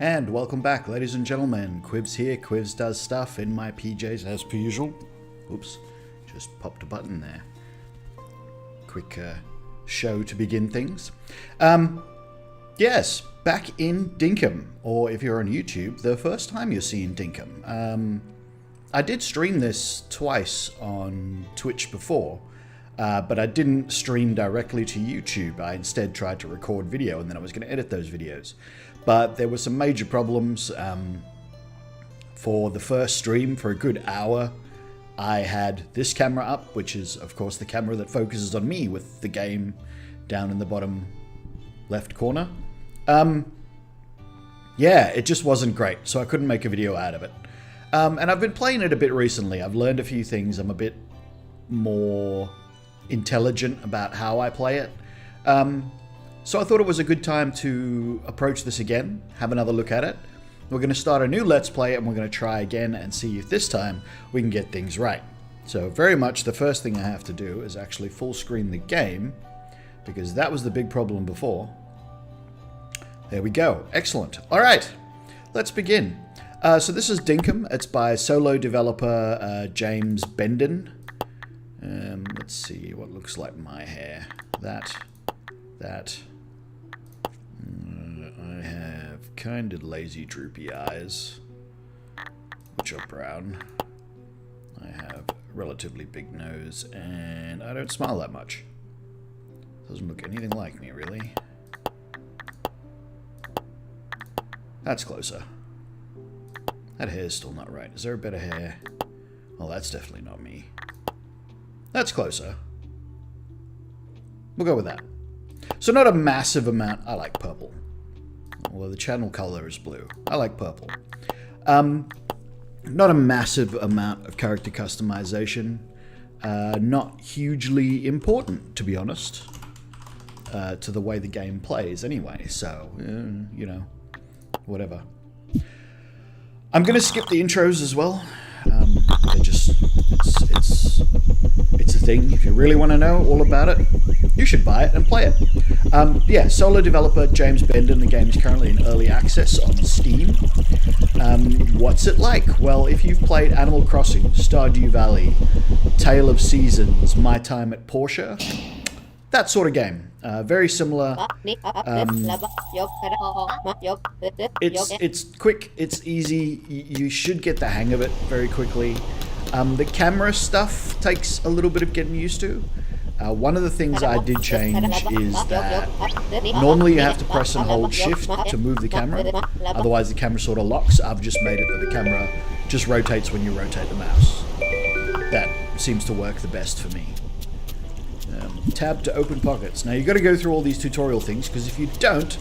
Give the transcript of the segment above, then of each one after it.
And welcome back, ladies and gentlemen. Quivs here. Quivs does stuff in my PJs as per usual. Oops, just popped a button there. Quick show to begin things. Yes, back in Dinkum, or if you're on YouTube, the first time you're seeing Dinkum. I did stream this twice on Twitch before, but I didn't stream directly to YouTube. I instead tried to record video, and then I was going to edit those videos. But there were some major problems. For the first stream, for a good hour, I had this camera up, which is, of course, the camera that focuses on me with the game down in the bottom left corner. Yeah, it just wasn't great, so I couldn't make a video out of it. And I've been playing it a bit recently. I've learned a few things. I'm a bit more intelligent about how I play it. So I thought it was a good time to approach this again, have another look at it. We're going to start a new Let's Play, and we're going to try again and see if this time we can get things right. So very much the first thing I have to do is actually full screen the game, because that was the big problem before. There we go. Excellent. All right, let's begin. So this is Dinkum. It's by solo developer James Bendon. Let's see what looks like my hair. That. I have kind of lazy, droopy eyes, which are brown. I have a relatively big nose, and I don't smile that much. Doesn't look anything like me, really. That's closer. That hair's still not right. Is there a better hair? Oh, that's definitely not me. That's closer. We'll go with that. So not a massive amount. I like purple. Well, the channel color is blue. I like purple. Not a massive amount of character customization. Not hugely important, to be honest, to the way the game plays anyway. So, you know, whatever. I'm going to skip the intros as well. They're just, it's a thing. If you really want to know all about it, you should buy it and play it. Yeah, solo developer James Bendon. The game is currently in early access on Steam. What's it like? Well, if you've played Animal Crossing, Stardew Valley, Tale of Seasons, My Time at Portia, that sort of game. Very similar. It's quick, it's easy, you should get the hang of it very quickly. The camera stuff takes a little bit of getting used to. One of the things I did change is that normally you have to press and hold shift to move the camera, otherwise the camera sort of locks. I've just made it that the camera just rotates when you rotate the mouse. That seems to work the best for me. Tab to open pockets. Now you've got to go through all these tutorial things, because if you don't,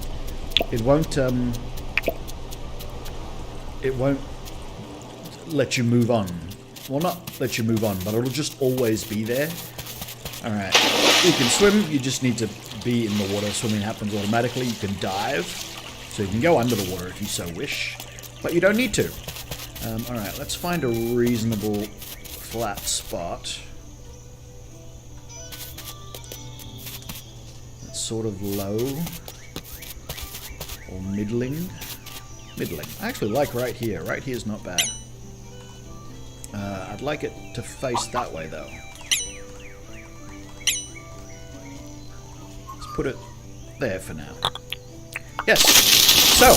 it won't let you move on. Well, not let you move on, but it'll just always be there. Alright, you can swim, you just need to be in the water. Swimming happens automatically. You can dive, so you can go under the water if you so wish, but you don't need to. Alright, let's find a reasonable flat spot. That's sort of low, or middling. Middling. I actually like right here. Right here's not bad. I'd like it to face that way, though. Put it there for now. Yes. So,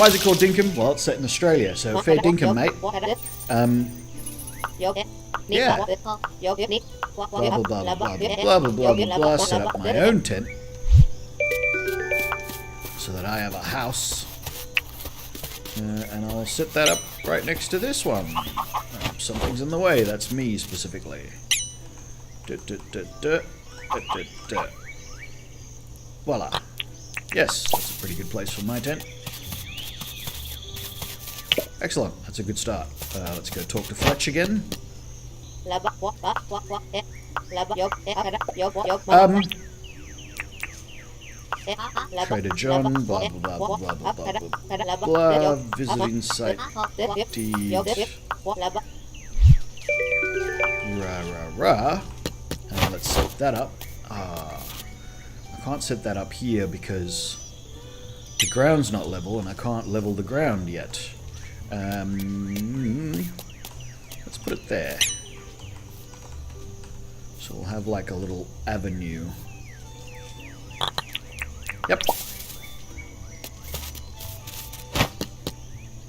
why is it called Dinkum? Well, it's set in Australia, so fair dinkum, mate. Yeah. Blah, blah, blah, blah, blah, blah, blah, blah, blah. Set up my own tent so that I have a house. And I'll set that up right next to this one. Something's in the way. That's me, specifically. Voila. Yes, that's a pretty good place for my tent. Excellent. That's a good start. Let's go talk to Fletch again. Trader John, blah, blah, blah, blah, blah, blah, blah, blah, visiting site deed. Rah. Let's set that up. I can't set that up here because The ground's not level, and I can't level the ground yet. Let's put it there. So we'll have like a little avenue. Yep.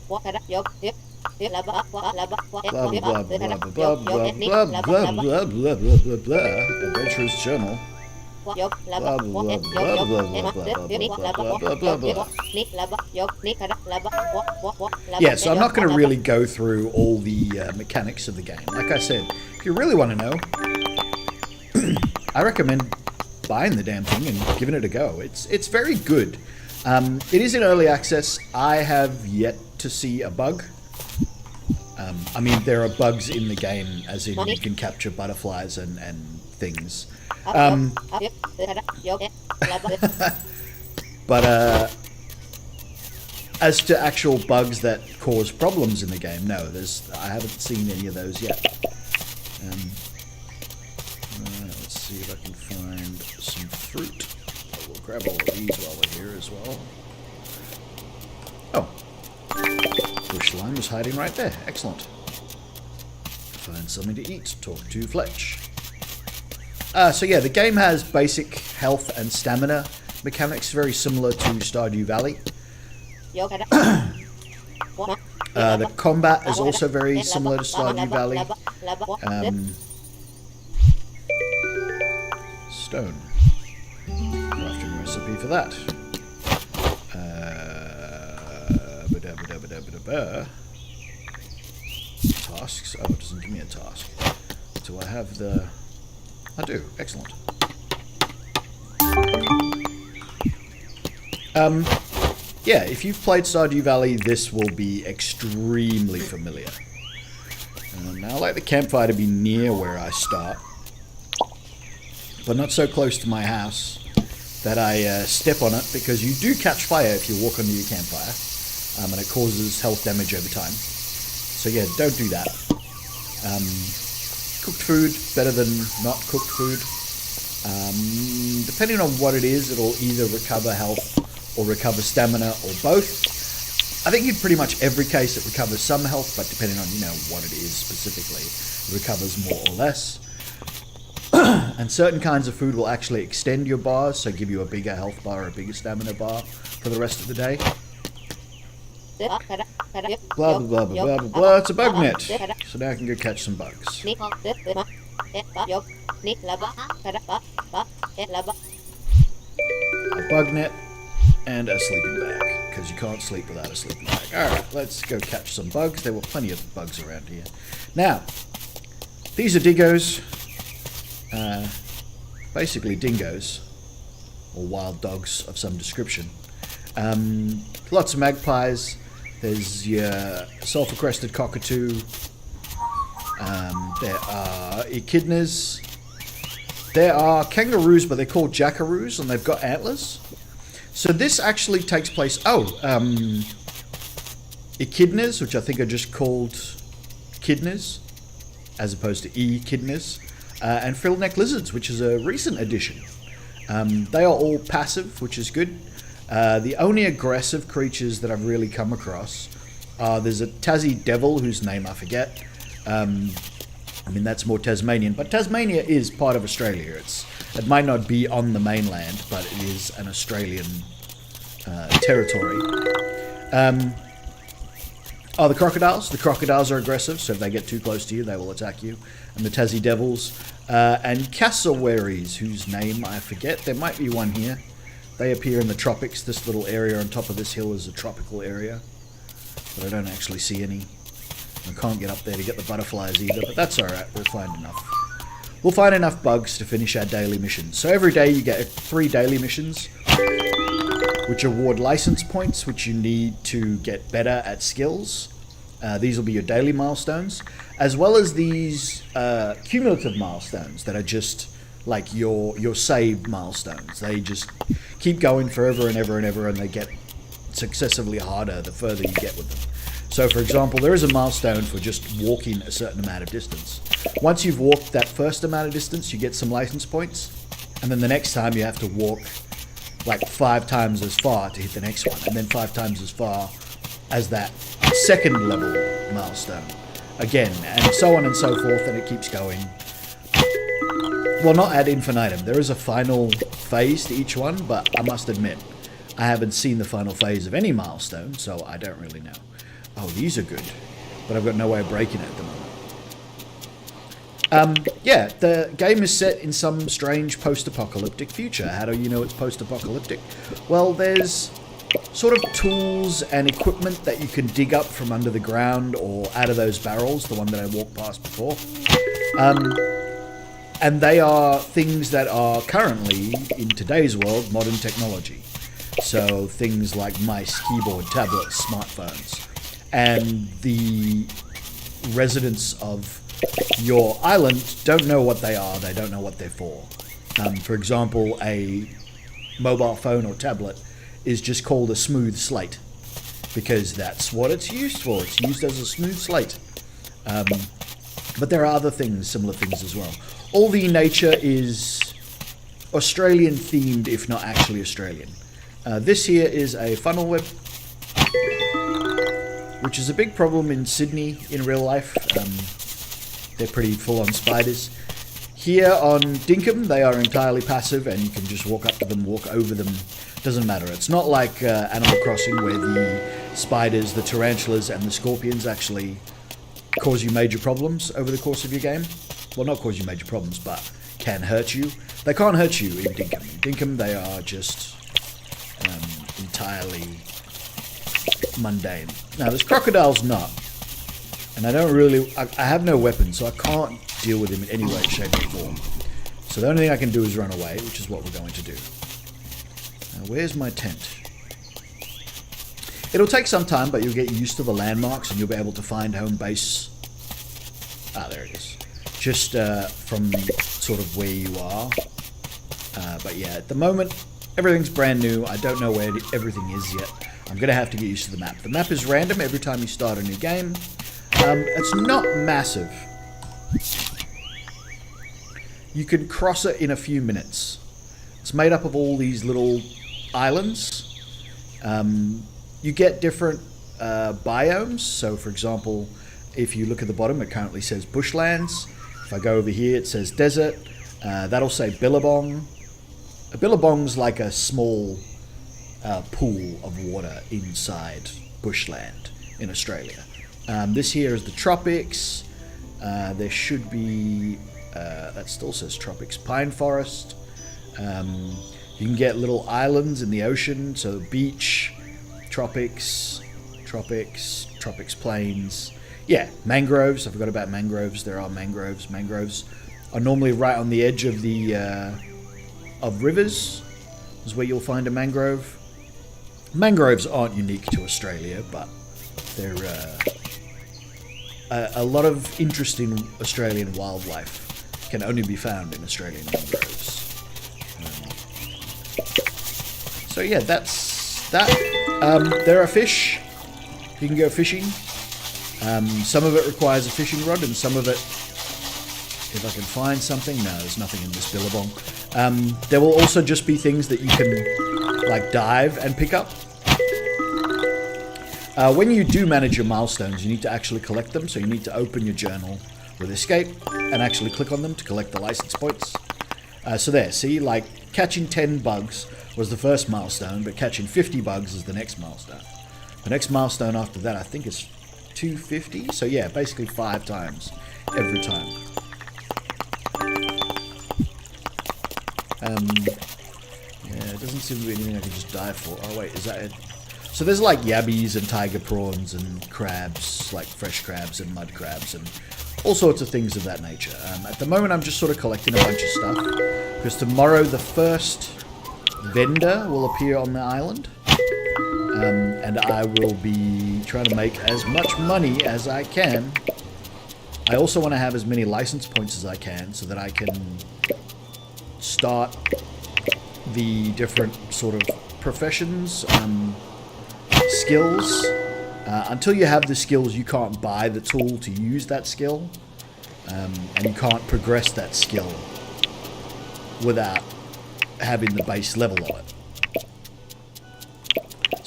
Blah blah blah blah blah blah blah blah blah. Adventurer's journal. Blah blah blah blah blah blah. Yeah, so I'm not going to really go through all the mechanics of the game. Like I said, if you really want to know, I recommend buying the damn thing and giving it a go. It's very good. It is in early access. I have yet to see a bug. I mean, there are bugs in the game, as in you can capture butterflies and things. But as to actual bugs that cause problems in the game, no, I haven't seen any of those yet. Let's see if I can find some fruit. We'll grab all of these while we're here as well. Oh, bush lime was hiding right there. Excellent. Find something to eat. Talk to Fletch. So yeah, the game has basic health and stamina mechanics, very similar to Stardew Valley. The combat is also very similar to Stardew Valley. Stone. Crafting recipe for that. Tasks. Oh, it doesn't give me a task. Do I have the... I do. Excellent. Yeah, if you've played Stardew Valley, this will be extremely familiar. Now I like the campfire to be near where I start, but not so close to my house that I step on it, because you do catch fire if you walk onto your campfire, and it causes health damage over time. So yeah, don't do that. Cooked food, better than not cooked food. Depending on what it is, it'll either recover health or recover stamina, or both. I think in pretty much every case it recovers some health, but depending on, what it is specifically, it recovers more or less. And certain kinds of food will actually extend your bars, so give you a bigger health bar or a bigger stamina bar for the rest of the day. Blah, blah, blah, blah, blah, blah, blah. It's a bug net. So now I can go catch some bugs. A bug net and a sleeping bag, because you can't sleep without a sleeping bag. Alright, let's go catch some bugs. There were plenty of bugs around here. Now, these are diggos. Basically dingoes, or wild dogs of some description. Lots of magpies. There's your sulfur-crested cockatoo. There are echidnas. There are kangaroos, but they're called jackaroos, and they've got antlers. So this actually takes place... echidnas, which I think are just called echidnas, as opposed to echidnas. And frillneck lizards, which is a recent addition. They are all passive, which is good. The only aggressive creatures that I've really come across are, there's a Tassie devil, whose name I forget. That's more Tasmanian, but Tasmania is part of Australia. It might not be on the mainland, but it is an Australian territory. The crocodiles. The crocodiles are aggressive, so if they get too close to you, they will attack you. And the Tassie devils. And cassowaries, whose name I forget. There might be one here. They appear in the tropics. This little area on top of this hill is a tropical area, but I don't actually see any. I can't get up there to get the butterflies either, but that's alright. We'll find enough. We'll find enough bugs to finish our daily missions. So every day you get 3 daily missions, which award license points, which you need to get better at skills. These will be your daily milestones, as well as these cumulative milestones that are just like your saved milestones. They just keep going forever and ever and ever, and they get successively harder the further you get with them. So for example, there is a milestone for just walking a certain amount of distance. Once you've walked that first amount of distance, you get some license points, and then the next time you have to walk like 5 times as far to hit the next one, and then 5 times as far as that second level milestone again, and so on and so forth, and it keeps going. Well, not ad infinitum. There is a final phase to each one, but I must admit, I haven't seen the final phase of any milestone, so I don't really know. Oh, these are good, but I've got no way of breaking it at the moment. Yeah, the game is set in some strange post-apocalyptic future. How do you know it's post-apocalyptic? Well, there's sort of tools and equipment that you can dig up from under the ground or out of those barrels, the one that I walked past before. And they are things that are currently, in today's world, modern technology. So things like mice, keyboard, tablets, smartphones. And the residents of your island don't know what they are, they don't know what they're for. For example, a mobile phone or tablet is just called a smooth slate, because that's what it's used for. It's used as a smooth slate. But there are other things, similar things as well. All the nature is Australian themed, if not actually Australian. This here is a funnel web, which is a big problem in Sydney in real life. They're pretty full on spiders. Here on Dinkum, they are entirely passive, and you can just walk up to them, walk over them. Doesn't matter. It's not like Animal Crossing, where the spiders, the tarantulas, and the scorpions actually cause you major problems over the course of your game. Well, not cause you major problems, but can hurt you. They can't hurt you in Dinkum. In Dinkum, they are just entirely mundane. Now, this crocodile's not. And I don't really... I have no weapon, so I can't deal with him in any way, shape, or form. So the only thing I can do is run away, which is what we're going to do. Now, where's my tent? It'll take some time, but you'll get used to the landmarks, and you'll be able to find home base. Ah, there it is. Just from sort of where you are. But yeah, at the moment, everything's brand new. I don't know where everything is yet. I'm going to have to get used to the map. The map is random every time you start a new game. It's not massive. You can cross it in a few minutes. It's made up of all these little islands. You get different biomes. So, for example, if you look at the bottom, it currently says bushlands. If I go over here, it says desert. That'll say billabong. A billabong's like a small pool of water inside bushland in Australia. This here is the tropics. There should be, that still says tropics, pine forest. You can get little islands in the ocean, so beach, tropics plains. Yeah, mangroves. I forgot about mangroves. There are mangroves. Mangroves are normally right on the edge of the of rivers. Is where you'll find a mangrove. Mangroves aren't unique to Australia, but they're a lot of interesting Australian wildlife can only be found in Australian mangroves. So yeah, that's that. There are fish. You can go fishing. Some of it requires a fishing rod, and some of it, if I can find something, no, there's nothing in this billabong. There will also just be things that you can like dive and pick up. When you do manage your milestones, you need to actually collect them, so you need to open your journal with escape and actually click on them to collect the license points. So there, see, like catching 10 bugs was the first milestone, but catching 50 bugs is the next milestone. The next milestone after that, I think, is 250. So yeah, basically 5 times every time. Yeah, it doesn't seem to be anything I can just dive for. Oh wait, is that it? So there's like yabbies and tiger prawns and crabs, like fresh crabs and mud crabs and all sorts of things of that nature. At the moment, I'm just sort of collecting a bunch of stuff, because tomorrow the first vendor will appear on the island, and I will be trying to make as much money as I can. I also want to have as many license points as I can, so that I can start the different sort of professions, skills. Until you have the skills, you can't buy the tool to use that skill, and you can't progress that skill without having the base level of it.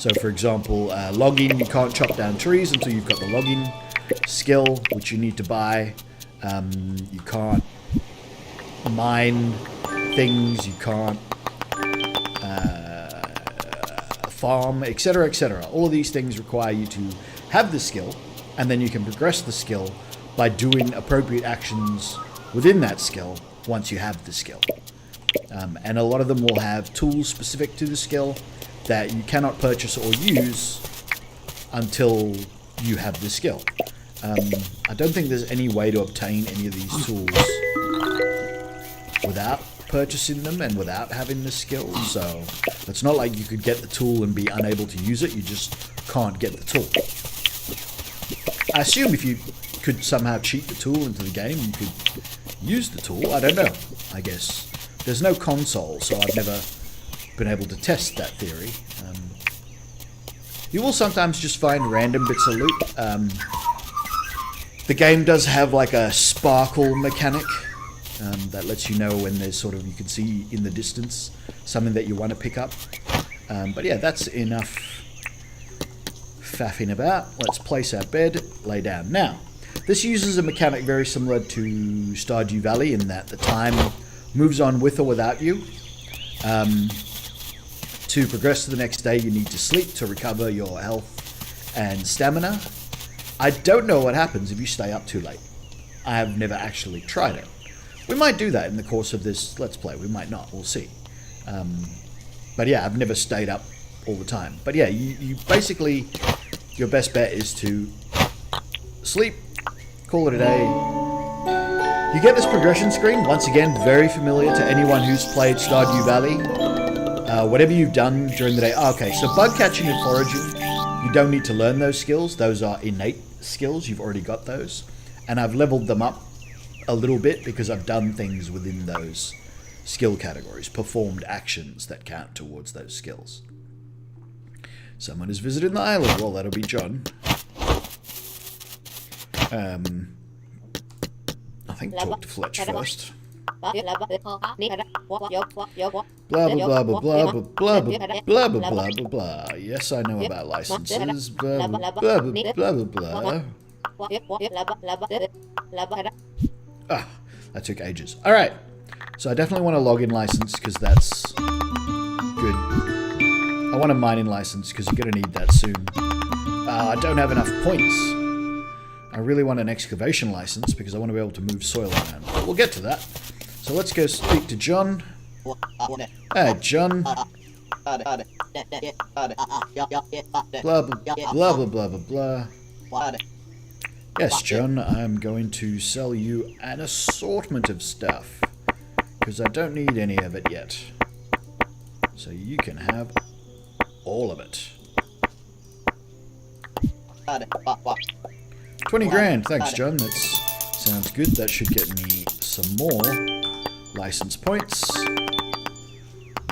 So for example, logging, you can't chop down trees until you've got the logging skill, which you need to buy. You can't mine things, you can't farm, etc., etc. All of these things require you to have the skill, and then you can progress the skill by doing appropriate actions within that skill once you have the skill. And a lot of them will have tools specific to the skill that you cannot purchase or use until you have the skill. I don't think there's any way to obtain any of these tools without purchasing them and without having the skill, so it's not like you could get the tool and be unable to use it, you just can't get the tool. I assume if you could somehow cheat the tool into the game, you could use the tool. I don't know, I guess. There's no console, so I've never been able to test that theory. You will sometimes just find random bits of loot. The game does have like a sparkle mechanic that lets you know when there's sort of, you can see in the distance something that you want to pick up. But yeah, that's enough faffing about. Let's place our bed, lay down. Now, this uses a mechanic very similar to Stardew Valley in that the time moves on with or without you. To progress to the next day, you need to sleep to recover your health and stamina. I don't know what happens if you stay up too late. I have never actually tried it. We might do that in the course of this Let's Play. We might not. We'll see. But yeah, I've never stayed up all the time. But yeah, you basically, your best bet is to sleep, call it a day. You get this progression screen, once again, very familiar to anyone who's played Stardew Valley. Whatever you've done during the day. Okay, so bug catching and foraging, you don't need to learn those skills. Those are innate skills. You've already got those. And I've leveled them up a little bit because I've done things within those skill categories, performed actions that count towards those skills. Someone has visited the island. Well, that'll be John. I think talk to Fletch first. Blah blah blah blah blah blah blah blah blah blah blah blah. Yes, I know about licenses. Blah blah blah blah blah blah. Ah, that took ages. All right, so I definitely want a login license because that's good. I want a mining license because you're gonna need that soon. I don't have enough points. I really want an excavation license because I want to be able to move soil around. But we'll get to that. So let's go speak to John. Hey, John. Blah, blah, blah, blah, blah, blah, blah. Yes, John, I'm going to sell you an assortment of stuff because I don't need any of it yet. So you can have all of it. 20 grand. Thanks, John. That sounds good. That should get me some more license points.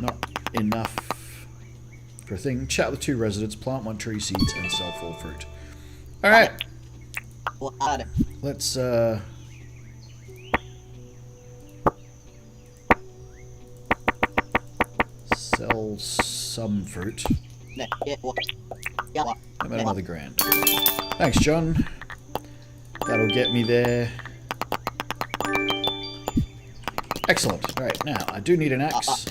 Not enough for a thing. Chat with 2 residents, plant 1 tree seeds, and sell 4 fruit. Alright. Let's, sell some fruit. How about another grand? Thanks, John. That'll get me there. Excellent. Right, now, I do need an axe.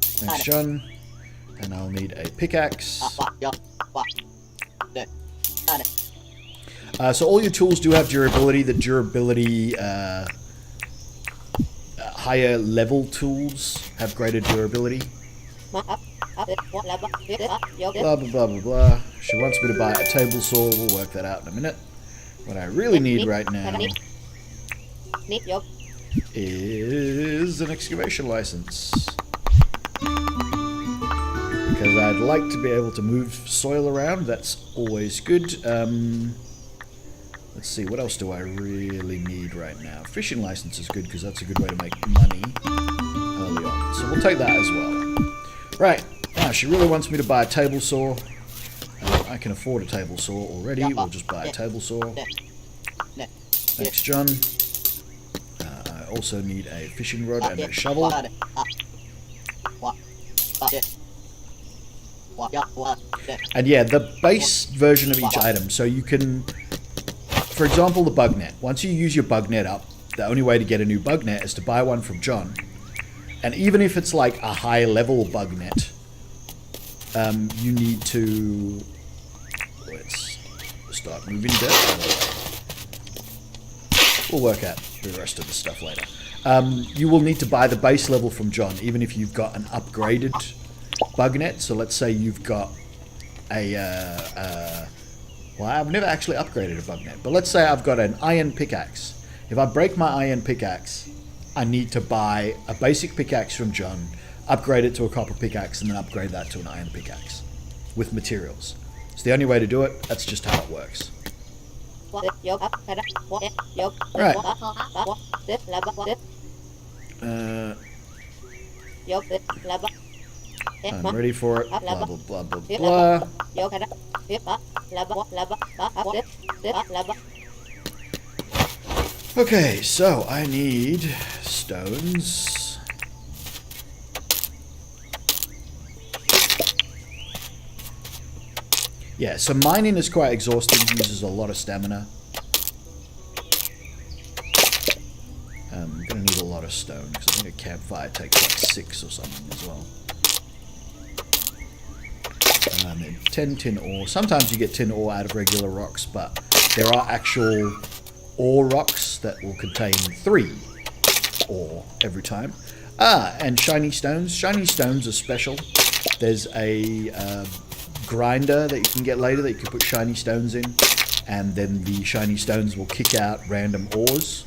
Thanks, John. And I'll need a pickaxe. So all your tools do have durability. The durability, higher level tools have greater durability. Blah, blah, blah, blah, blah. She wants me to buy a table saw. We'll work that out in a minute. What I really need right now is an excavation license. Because I'd like to be able to move soil around. That's always good. Let's see, what else do I really need right now? Fishing license is good because that's a good way to make money early on. So we'll take that as well. Right, now she really wants me to buy a table saw. I can afford a table saw already. We'll just buy a table saw. Thanks, John. I also need a fishing rod and a shovel. And yeah, the base version of each item. So you can, for example, the bug net. Once you use your bug net up, the only way to get a new bug net is to buy one from John. And even if it's like a high level bug net, you need to, let's start moving dirt. We'll work out the rest of the stuff later. You will need to buy the base level from John, even if you've got an upgraded bug net. So let's say you've got a, well, I've never actually upgraded a bug net, but let's say I've got an iron pickaxe. If I break my iron pickaxe, I need to buy a basic pickaxe from John, upgrade it to a copper pickaxe, and then upgrade that to an iron pickaxe with materials. It's the only way to do it. That's just how it works. Right. I'm ready for it. Blah, blah, blah, blah, blah. Okay, so I need stones. Yeah, so mining is quite exhausting, uses a lot of stamina. I'm gonna need a lot of stone, because I think a campfire takes like 6 or something as well. 10 tin ore. Sometimes you get tin ore out of regular rocks, but there are actual ore rocks that will contain 3 ore every time. And shiny stones. Shiny stones are special. There's a grinder that you can get later that you can put shiny stones in, and then the shiny stones will kick out random ores.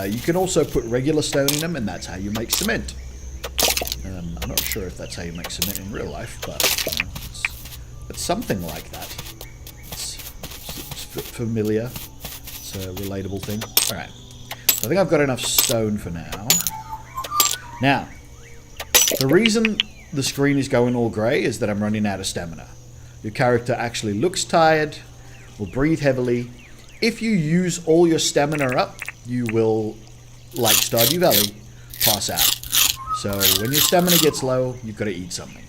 You can also put regular stone in them, and that's how you make cement. I'm not sure if that's how you make cement in real life, but you know, it's something like that. It's familiar. It's a relatable thing. Alright. So I think I've got enough stone for now. Now, the reason the screen is going all grey is that I'm running out of stamina. Your character actually looks tired, will breathe heavily. If you use all your stamina up, you will, like Stardew Valley, pass out. So when your stamina gets low, you've got to eat something.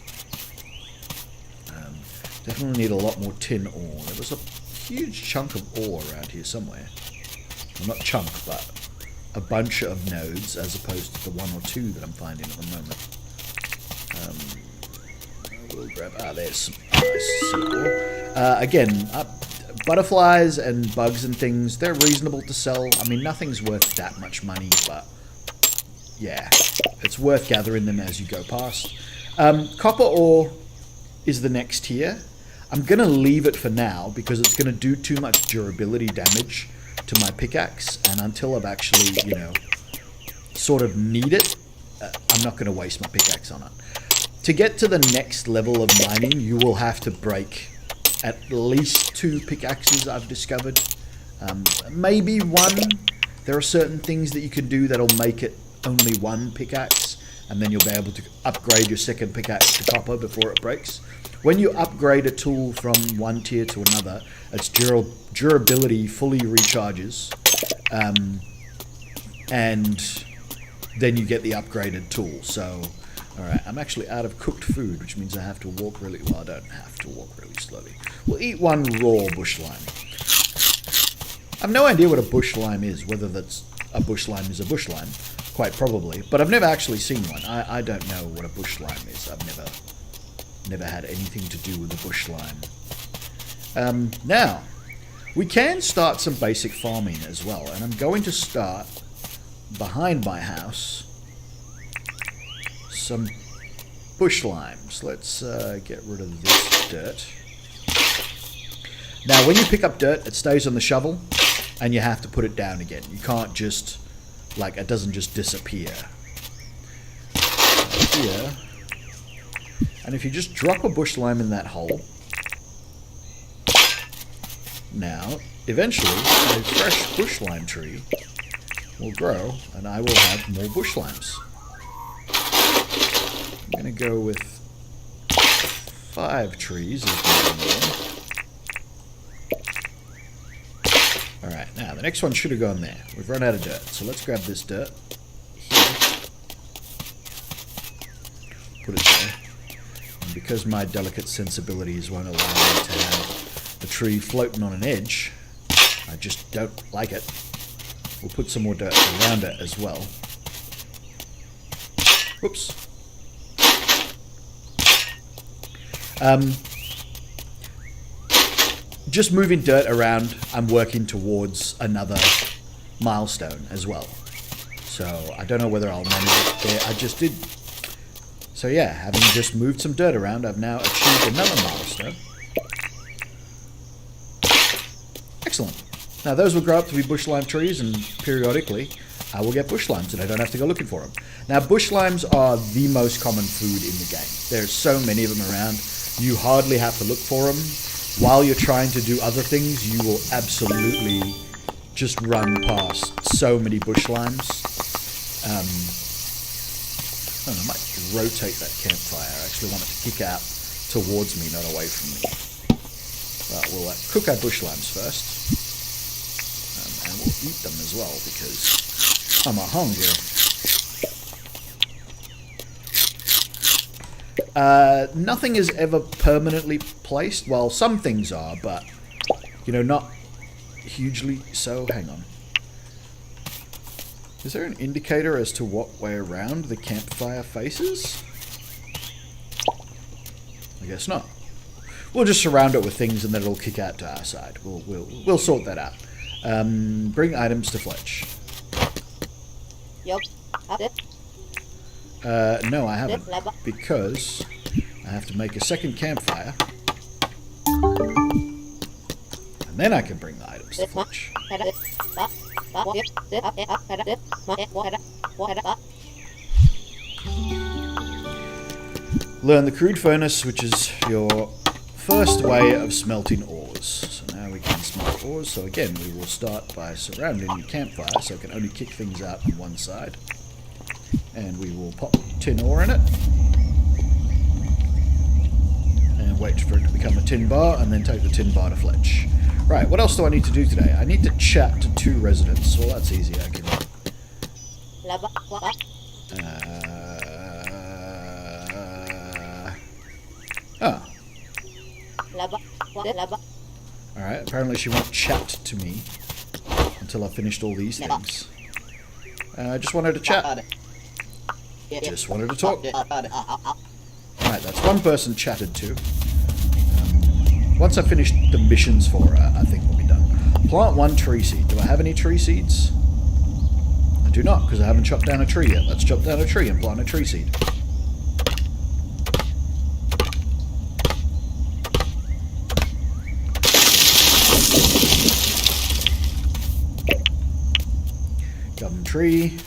Definitely need a lot more tin ore. There was a huge chunk of ore around here somewhere. Well, not chunk, but a bunch of nodes as opposed to the 1 or 2 that I'm finding at the moment. We'll grab... there's some nice ore. Again, butterflies and bugs and things, they're reasonable to sell. I mean, nothing's worth that much money, but yeah, it's worth gathering them as you go past. Copper ore is the next tier. I'm going to leave it for now because it's going to do too much durability damage to my pickaxe, and until I've actually, you know, sort of need it, I'm not going to waste my pickaxe on it. To get to the next level of mining, you will have to break at least 2 pickaxes, I've discovered. Maybe 1. There are certain things that you can do that'll make it only 1 pickaxe, and then you'll be able to upgrade your second pickaxe to copper before it breaks. When you upgrade a tool from one tier to another, its durability fully recharges, and then you get the upgraded tool. So, alright, I'm actually out of cooked food, which means I have to walk really... Well, I don't have to walk really slowly. We'll eat 1 raw bush lime. I have no idea what a bush lime is, whether that's a bush lime is a bush lime. Quite probably, but I've never actually seen one. I don't know what a bush lime is. I've never had anything to do with a bush lime. Now, we can start some basic farming as well, and I'm going to start behind my house some bush limes. Let's get rid of this dirt. Now, when you pick up dirt, it stays on the shovel, and you have to put it down again. You can't just... like, it doesn't just disappear. Here. And if you just drop a bush lime in that hole, now, eventually, a fresh bush lime tree will grow, and I will have more bush limes. I'm going to go with 5 trees. Alright, now the next one should have gone there. We've run out of dirt, so let's grab this dirt here. put it there. And because my delicate sensibilities won't allow me to have the tree floating on an edge, I just don't like it. We'll put some more dirt around it as well. Whoops. Just moving dirt around, I'm working towards another milestone as well. So I don't know whether I'll manage it there. I just did. So yeah, having just moved some dirt around, I've now achieved another milestone. Excellent. Now those will grow up to be bush lime trees, and periodically I will get bush limes and I don't have to go looking for them. Now bush limes are the most common food in the game. There's so many of them around, you hardly have to look for them. While you're trying to do other things, you will absolutely just run past so many bush limes. I might rotate that campfire. I actually want it to kick out towards me, not away from me. But we'll cook our bush limes first. And we'll eat them as well, because I'm hungry. Nothing is ever permanently placed. Well, some things are, but, you know, not hugely so. Hang on. Is there an indicator as to what way around the campfire faces? I guess not. We'll just surround it with things and then it'll kick out to our side. We'll sort that out. Bring items to Fletch. No, I haven't, because I have to make a second campfire, and then I can bring the items to Fletch. Learn the crude furnace, which is your first way of smelting ores. So now we can smelt ores. So again, we will start by surrounding the campfire so it can only kick things out on one side. And we will pop tin ore in it. And wait for it to become a tin bar, and then take the tin bar to Fletch. Right, what else do I need to do today? I need to chat to 2 residents. Well, that's easy. I can... Alright, apparently she won't chat to me until I've finished all these things. I just wanted to chat. Just wanted to talk. Alright, that's one person chatted to. Once I finish the missions for her, I think we'll be done. Plant 1 tree seed. Do I have any tree seeds? I do not, because I haven't chopped down a tree yet. Let's chop down a tree and plant a tree seed. Gum tree.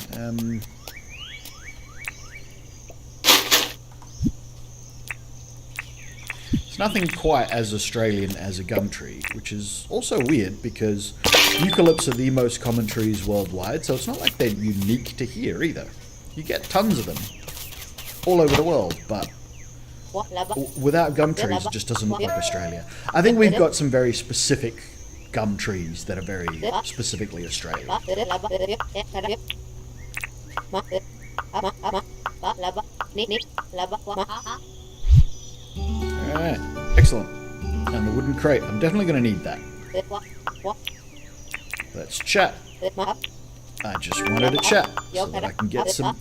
It's nothing quite as Australian as a gum tree, which is also weird because eucalypts are the most common trees worldwide, so it's not like they're unique to here either. You get tons of them all over the world, but without gum trees, it just doesn't look like Australia. I think we've got some very specific gum trees that are very specifically Australian. Alright, excellent. And the wooden crate. I'm definitely going to need that. Let's chat. I just wanted to chat so that I can get some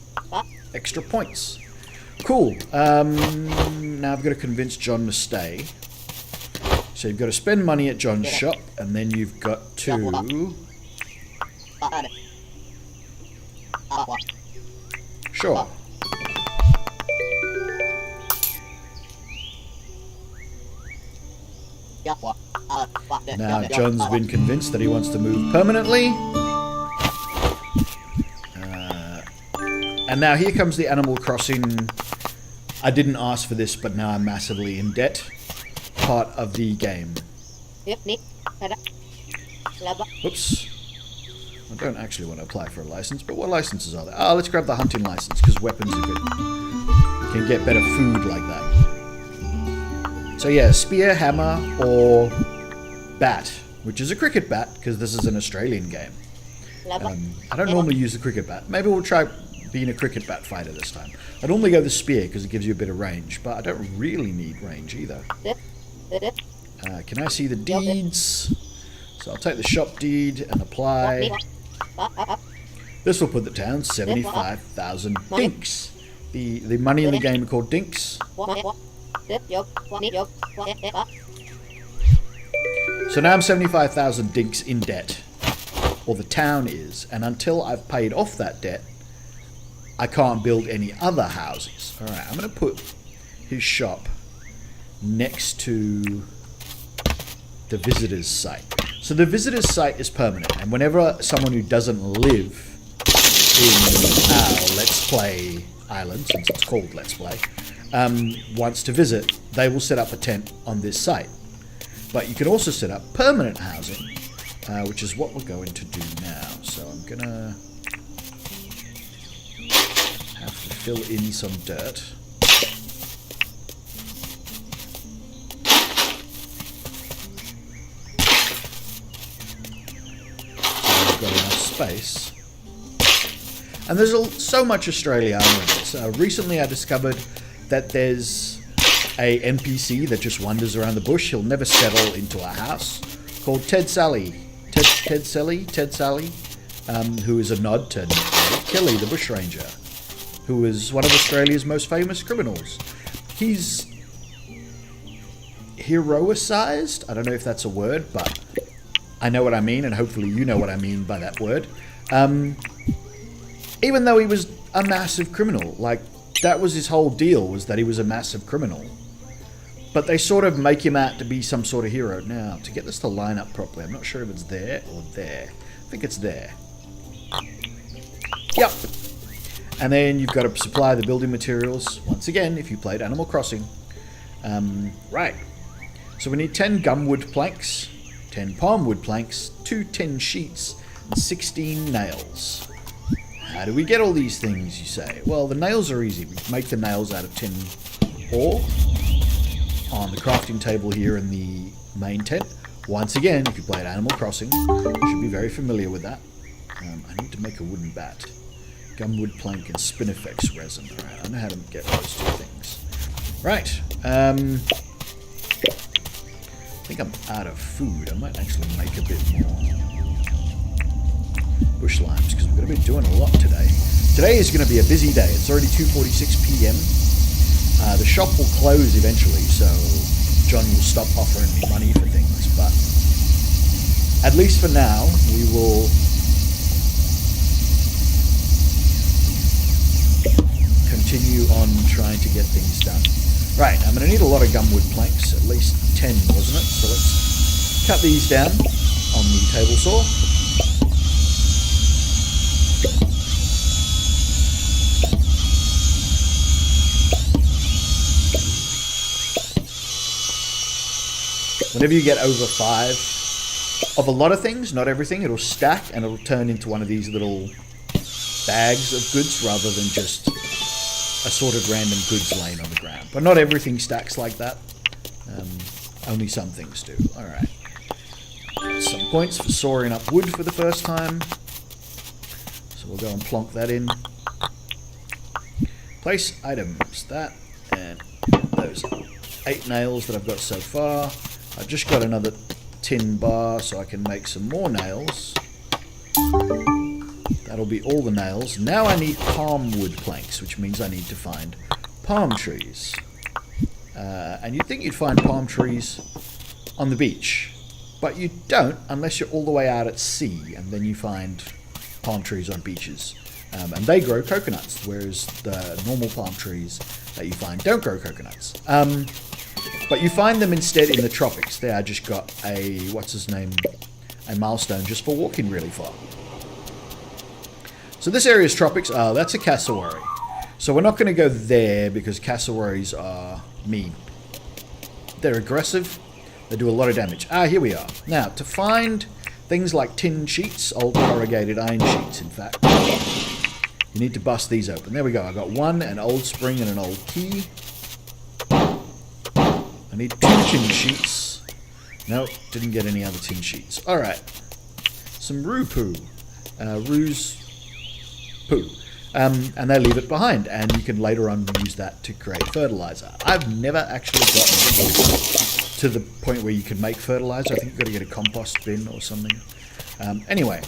extra points. Cool. Now I've got to convince John to stay. So you've got to spend money at John's shop, and then you've got to... Sure. Now John's been convinced that he wants to move permanently. And now here comes the Animal Crossing. I didn't ask for this, but now I'm massively in debt. Part of the game. Whoops. I don't actually want to apply for a license, but what licenses are there? Ah, let's grab the hunting license, because weapons are good. You can get better food like that. So yeah, spear, hammer, or bat, which is a cricket bat, because this is an Australian game. I don't normally use the cricket bat. Maybe we'll try being a cricket bat fighter this time. I normally go the spear because it gives you a bit of range, but I don't really need range either. Can I see the deeds? So I'll take the shop deed and apply. This will put the town 75,000 dinks. The money in the game are called dinks. So now I'm 75,000 dinks in debt. Or the town is. And until I've paid off that debt, I can't build any other houses. Alright, I'm going to put his shop next to the visitor's site. So the visitor's site is permanent. And whenever someone who doesn't live in our Let's Play island, since it's called Let's Play, wants to visit, they will set up a tent on this site. But you can also set up permanent housing, which is what we're going to do now. So I'm going to have to fill in some dirt. So I've got enough space. And there's so much Australia in this. Recently I discovered that there's a NPC that just wanders around the bush. He'll never settle into a house. Called Ted Sally, who is a nod to Kelly, the bushranger, who is one of Australia's most famous criminals. He's heroicized. I don't know if that's a word, but I know what I mean, and hopefully you know what I mean by that word. Even though he was a massive criminal, like that was his whole deal, was that he was a massive criminal. But they sort of make him out to be some sort of hero. Now, to get this to line up properly, I'm not sure if it's there or there. I think it's there. Yep. And then you've got to supply the building materials. Once again, if you played Animal Crossing. Right. So we need 10 gumwood planks, 10 palmwood planks, 2 tin sheets, and 16 nails. How do we get all these things, you say? Well, the nails are easy. We make the nails out of tin ore on the crafting table here in the main tent. Once again, if you played Animal Crossing, you should be very familiar with that. I need to make a wooden bat. Gumwood plank and spinifex resin. Alright, I know how to get those two things. Right. I think I'm out of food. I might actually make a bit more bush limes, because we're going to be doing a lot today. Today is going to be a busy day. It's already 2:46 p.m. The shop will close eventually, so John will stop offering me money for things, but at least for now, we will continue on trying to get things done. Right, I'm going to need a lot of gumwood planks, at least 10, wasn't it? So let's cut these down on the table saw. Whenever you get over 5 of a lot of things, not everything, it'll stack and it'll turn into one of these little bags of goods rather than just assorted random goods laying on the ground. But not everything stacks like that. Only some things do. Alright. Some points for sawing up wood for the first time. So we'll go and plonk that in. Place items. That and those 8 nails that I've got so far. I've just got another tin bar so I can make some more nails. That'll be all the nails. Now I need palm wood planks, which means I need to find palm trees. And you'd think you'd find palm trees on the beach, but you don't unless you're all the way out at sea, and then you find palm trees on beaches. And they grow coconuts, whereas the normal palm trees that you find don't grow coconuts. But you find them instead in the tropics. There I just got a, a milestone just for walking really far. So this area is tropics. Oh, that's a cassowary. So we're not going to go there because cassowaries are mean. They're aggressive. They do a lot of damage. Ah, here we are. Now, to find things like tin sheets, old corrugated iron sheets, in fact, you need to bust these open. There we go. I got one, an old spring and an old key. I need 2 tin sheets. Nope, didn't get any other tin sheets. Alright. Some roo poo. Roo's poo. And they leave it behind, and you can later on use that to create fertilizer. I've never actually gotten to the point where you can make fertilizer. I think you've got to get a compost bin or something. Anyway,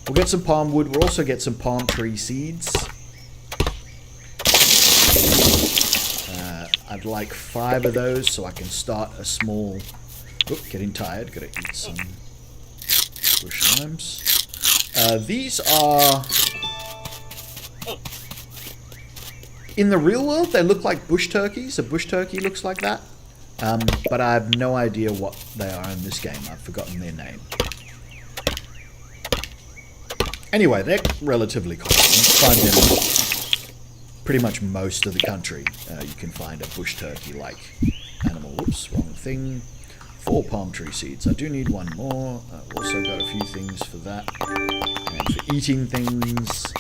we'll get some palm wood. We'll also get some palm tree seeds. I'd like 5 of those so I can start a small... Oop, getting tired. Gotta eat some bush limes. These are... In the real world, they look like bush turkeys. A bush turkey looks like that. But I have no idea what they are in this game. I've forgotten their name. Anyway, they're relatively common. You can find them pretty much most of the country. You can find a bush turkey-like animal. Whoops, wrong thing. 4 palm tree seeds. I do need 1 more. I've also got a few things for that. And for eating things,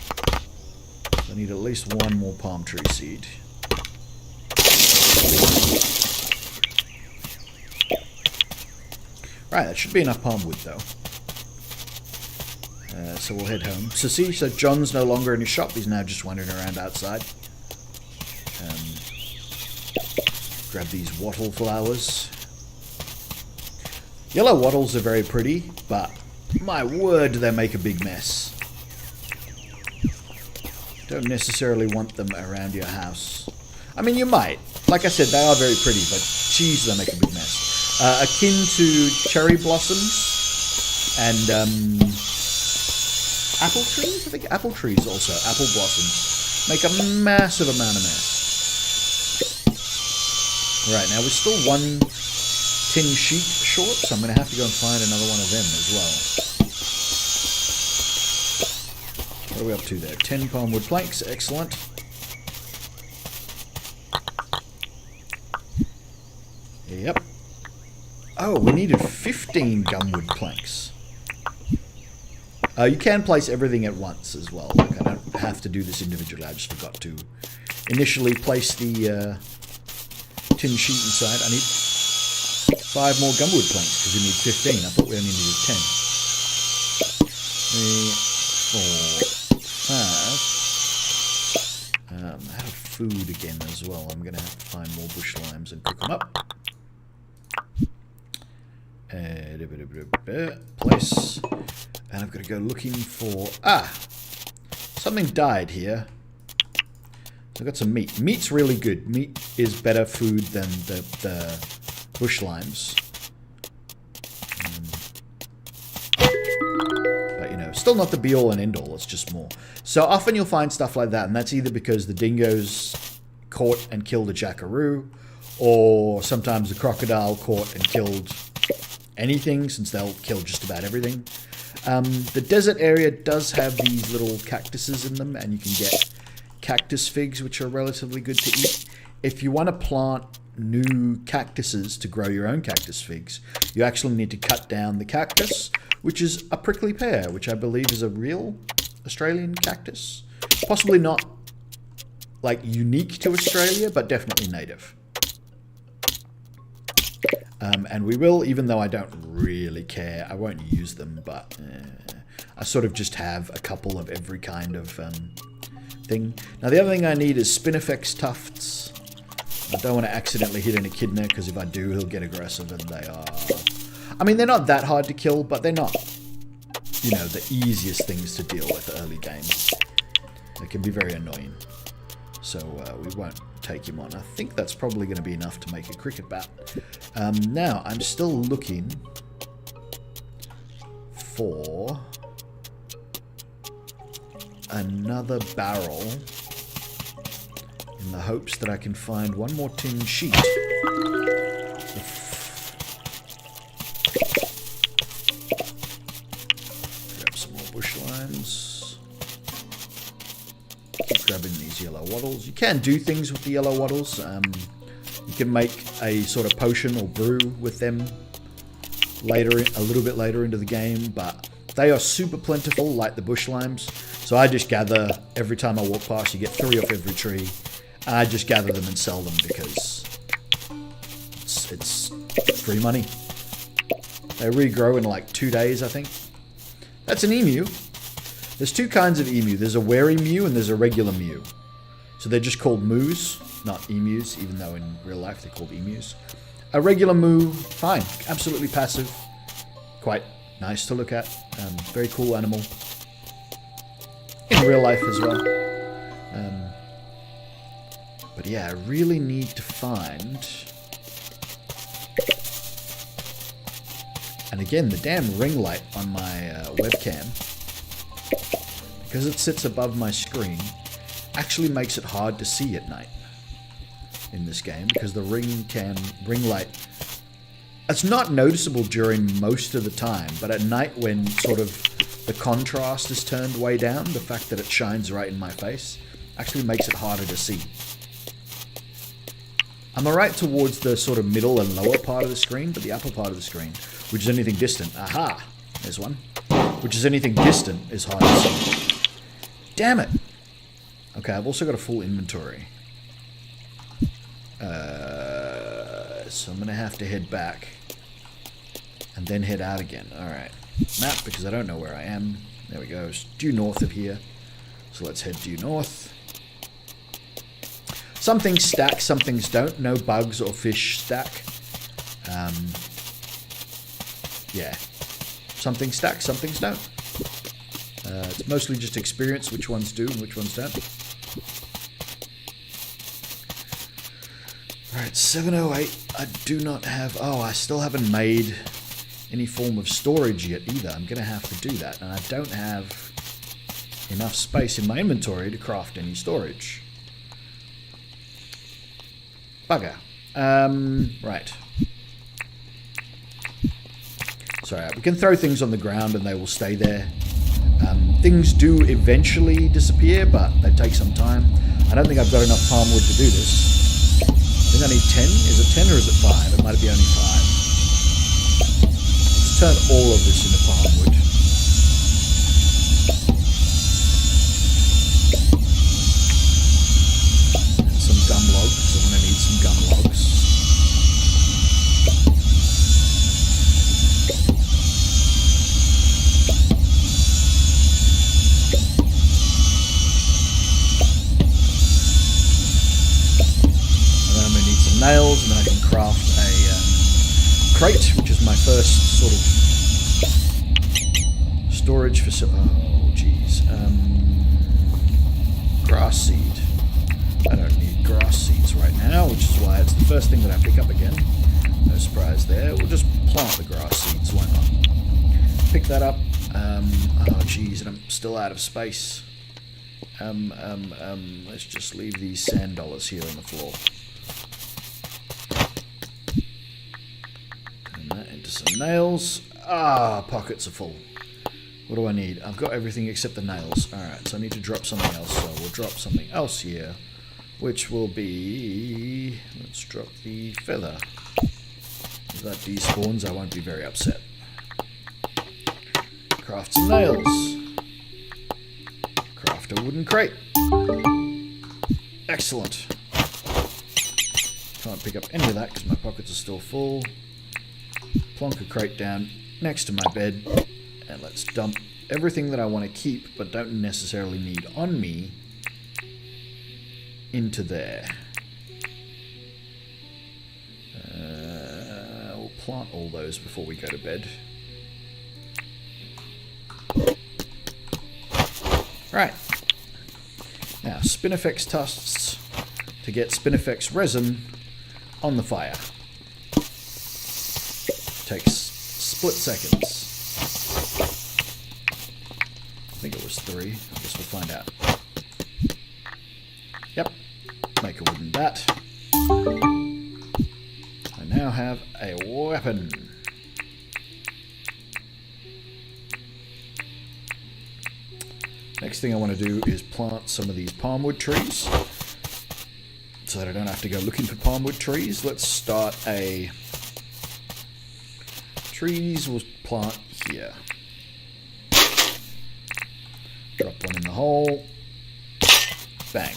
I need at least 1 more palm tree seed. Right, that should be enough palm wood though. So we'll head home. So see, so John's no longer in his shop. He's now just wandering around outside. Grab these wattle flowers. Yellow wattles are very pretty, but my word, do they make a big mess. Don't necessarily want them around your house. I mean, you might. Like I said, they are very pretty, but geez, they make a big mess. Akin to cherry blossoms and apple trees? I think apple trees also, apple blossoms, make a massive amount of mess. Right, now we're still 1 tin sheet short, so I'm going to have to go and find another one of them as well. What are we up to there? 10 palm wood planks, excellent. Yep. Oh, we needed 15 gumwood planks. You can place everything at once as well. Like, I don't have to do this individually. I just forgot to initially place the tin sheet inside. I need 5 more gumwood planks because we need 15. I thought we only needed 10. 3, 4, 5. Out of food again as well. I'm going to have to find more bush limes and cook them up. Place. And I've got to go looking for... something died here. So I've got some meat. Meat's really good. Meat is better food than the bush limes. But, you know, still not the be-all and end-all. It's just more. So often you'll find stuff like that, and that's either because the dingoes caught and killed a jackaroo, or sometimes the crocodile caught and killed anything, since they'll kill just about everything. The desert area does have these little cactuses in them, and you can get cactus figs, which are relatively good to eat. If you want to plant new cactuses to grow your own cactus figs, you actually need to cut down the cactus, which is a prickly pear, which I believe is a real Australian cactus. Possibly not, like, unique to Australia, but definitely native. And we will, even though I don't really care, I won't use them, but I sort of just have a couple of every kind of thing. Now the other thing I need is Spinifex tufts. I don't want to accidentally hit an echidna, because if I do, he'll get aggressive, and they are... I mean, they're not that hard to kill, but they're not, you know, the easiest things to deal with early game. They can be very annoying. So we won't take him on. I think that's probably going to be enough to make a cricket bat. Now, I'm still looking for another barrel in the hopes that I can find 1 more tin sheet. Grab some more bush limes. Grabbing these yellow wattles. You can do things with the yellow wattles. You can make a sort of potion or brew with them later, a little bit later into the game, but they are super plentiful, like the bush limes. So I just gather every time I walk past. You get 3 off every tree, and I just gather them and sell them because it's free money. They regrow in like 2 days, I think. That's an emu. There's two kinds of emu. There's a wary mew and there's a regular mew. So they're just called moos, not emus, even though in real life they're called emus. A regular moo, fine, absolutely passive. Quite nice to look at. Very cool animal. In real life as well. But yeah, I really need to find... And again, the damn ring light on my webcam, because it sits above my screen, actually makes it hard to see at night in this game, because the ring light, it's not noticeable during most of the time, but at night when sort of the contrast is turned way down, the fact that it shines right in my face actually makes it harder to see. I'm alright towards the sort of middle and lower part of the screen, but the upper part of the screen, which is anything distant, aha, there's one, which is anything distant, is hard to see. Damn it! Okay, I've also got a full inventory. So I'm going to have to head back and then head out again. Alright, map, because I don't know where I am. There we go, it's due north of here. So let's head due north. Some things stack, some things don't. No bugs or fish stack. Yeah. Some things stack, some things don't. It's mostly just experience which ones do and which ones don't. Alright, 708. I do not have... Oh, I still haven't made any form of storage yet either. I'm going to have to do that. And I don't have enough space in my inventory to craft any storage. Bugger. Right. Sorry, we can throw things on the ground and they will stay there. Things do eventually disappear, but they take some time. I don't think I've got enough palm wood to do this. I think I need 10. Is it 10 or is it 5? It might be only 5. Let's turn all of this into palm wood. And some gum logs. I'm going to need some gum logs. Nails, and then I can craft a crate, which is my first sort of storage facility. Oh, jeez. Grass seed. I don't need grass seeds right now, which is why it's the first thing that I pick up again. No surprise there. We'll just plant the grass seeds. Why not? Pick that up. Oh, jeez, and I'm still out of space. Let's just leave these sand dollars here on the floor. Some nails. Ah, pockets are full. What do I need? I've got everything except the nails. Alright, so I need to drop something else. So we'll drop something else here, which will be... Let's drop the feather. If that despawns, I won't be very upset. Craft some nails. Craft a wooden crate. Excellent. Can't pick up any of that because my pockets are still full. Plonk a crate down next to my bed, and let's dump everything that I want to keep but don't necessarily need on me into there. We'll plant all those before we go to bed. Right. Now, Spinifex tusks to get Spinifex resin on the fire. Takes split seconds. I think it was 3. I guess we'll find out. Yep. Make a wooden bat. I now have a weapon. Next thing I want to do is plant some of these palmwood trees so that I don't have to go looking for palmwood trees. Let's start a... Trees will plant here. Drop one in the hole. Bang.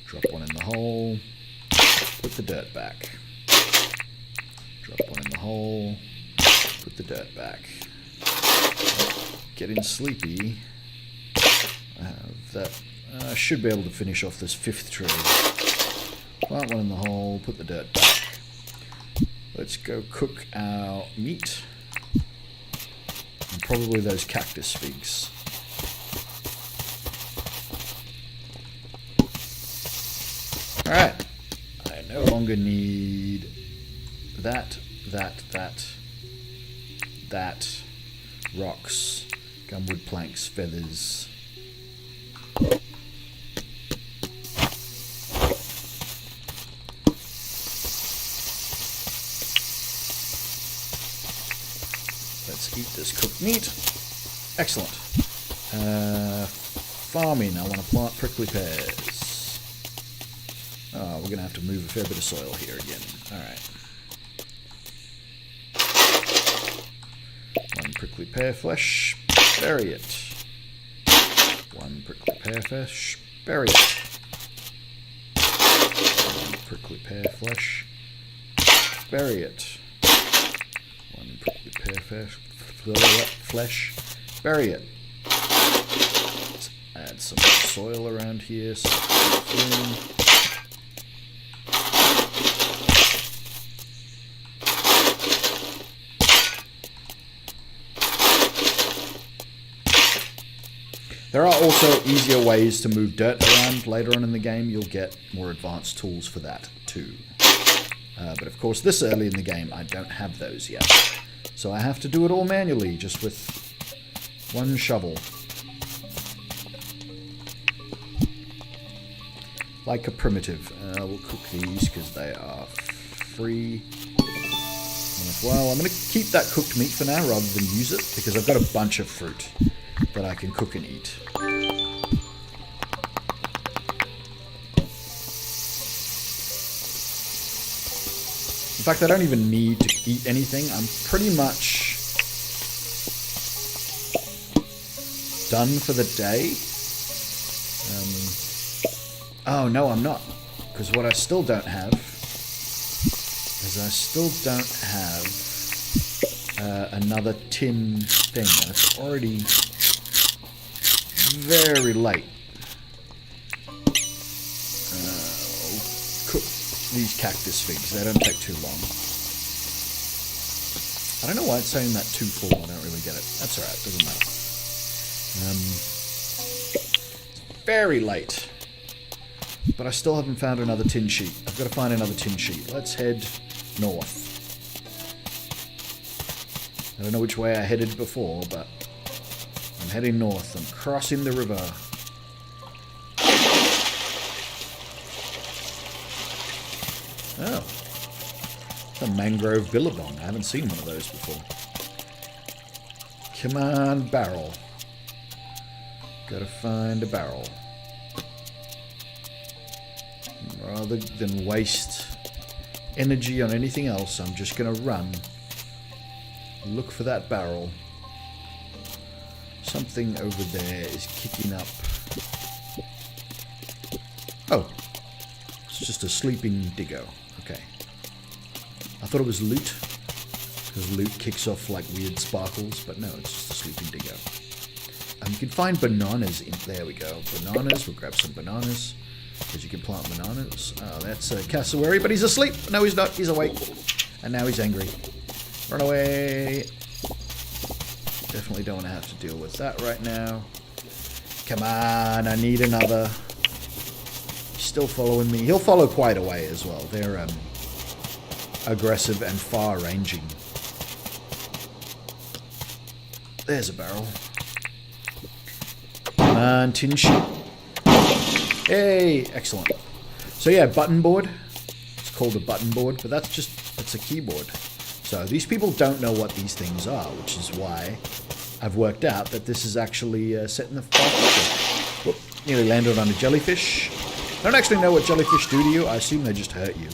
Drop one in the hole. Put the dirt back. Drop one in the hole. Put the dirt back. getting sleepy. I have that. I should be able to finish off this 5th tree. Plant one in the hole, put the dirt back. Let's go cook our meat. And probably those cactus figs. Alright. I no longer need that, rocks, gumwood planks, feathers. Let's eat this cooked meat. Excellent. Farming, I want to plant prickly pears. Oh, we're going to have to move a fair bit of soil here again. Alright. One prickly pear flesh, bury it. One prickly pear flesh, bury it. One prickly pear flesh, bury it. One prickly pear flesh, bury it. Let's add some soil around here. There are also easier ways to move dirt around later on in the game. You'll get more advanced tools for that too. But of course, this early in the game, I don't have those yet. So I have to do it all manually, just with one shovel. Like a primitive. We'll cook these because they are free. Well, I'm going to keep that cooked meat for now rather than use it, because I've got a bunch of fruit that I can cook and eat. In fact, I don't even need to eat anything. I'm pretty much done for the day. Oh, no, I'm not. Because what I still don't have is I still don't have another tin thing. It's already very late. Cook these cactus figs. They don't take too long. I don't know why it's saying that too full. I don't really get it. That's alright. Doesn't matter. It's very late. But I still haven't found another tin sheet. I've got to find another tin sheet. Let's head north. I don't know which way I headed before, but I'm heading north. I'm crossing the river. Oh. It's a mangrove billabong. I haven't seen one of those before. Come on, barrel. Gotta find a barrel. Rather than waste energy on anything else, I'm just gonna run. Look for that barrel. Something over there is kicking up. Oh. It's just a sleeping diggo. Okay. I thought it was loot, because loot kicks off like weird sparkles, but no, it's just a sleeping diggo. You can find bananas in... There we go. Bananas. We'll grab some bananas, because you can plant bananas. Oh, that's a cassowary, but he's asleep. No, he's not. He's awake. And now he's angry. Run away. Definitely don't want to have to deal with that right now. Come on, I need another. He's still following me. He'll follow quite a way as well. They're aggressive and far-ranging. There's a barrel. Come on, tin sheet. Hey, excellent. So yeah, button board. It's called a button board, but that's just, it's a keyboard. So these people don't know what these things are, which is why I've worked out that this is actually set in the future. Whoop, nearly landed on a jellyfish. I don't actually know what jellyfish do to you. I assume they just hurt you.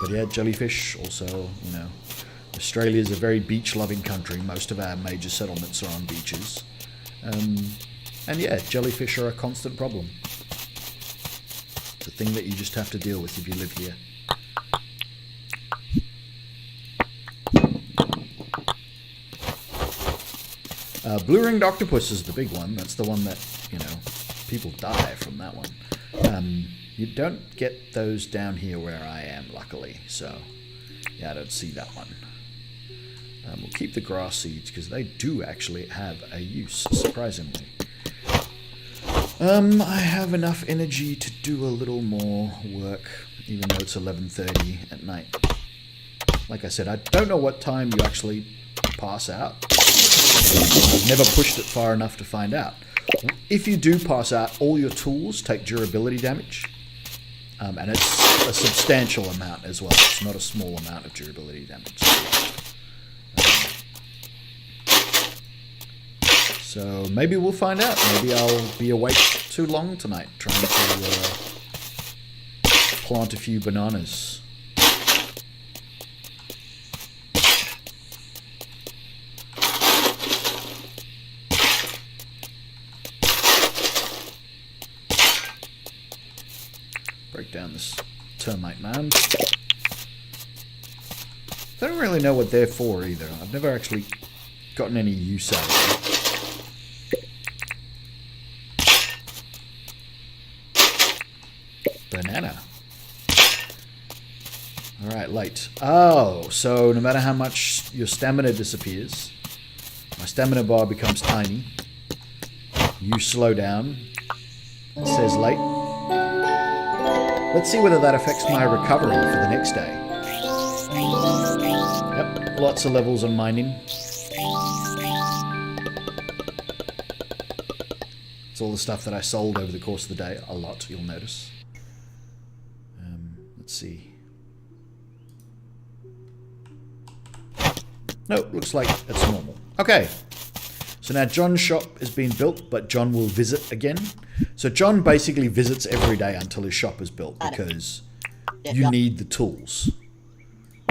But yeah, jellyfish also, you know. Australia is a very beach-loving country. Most of our major settlements are on beaches. And yeah, jellyfish are a constant problem. It's a thing that you just have to deal with if you live here. Blue-ringed octopus is the big one. That's the one that, you know, people die from that one. You don't get those down here where I am, luckily. So, yeah, I don't see that one. We'll keep the grass seeds because they do actually have a use, surprisingly. I have enough energy to do a little more work, even though it's 11:30 at night. Like I said, I don't know what time you actually pass out. I've never pushed it far enough to find out. If you do pass out, all your tools take durability damage. And it's a substantial amount as well. It's not a small amount of durability damage. So maybe we'll find out. Maybe I'll be awake too long tonight trying to plant a few bananas. Break down this termite mound. I don't really know what they're for either. I've never actually gotten any use out of them. Banana. Alright, late. Oh, so no matter how much your stamina disappears, my stamina bar becomes tiny. You slow down. It says late. Let's see whether that affects my recovery for the next day. Yep, lots of levels on mining. It's all the stuff that I sold over the course of the day. A lot, you'll notice. Let's see. No, looks like it's normal. Okay. So now John's shop has been built, but John will visit again. So John basically visits every day until his shop is built because you need the tools.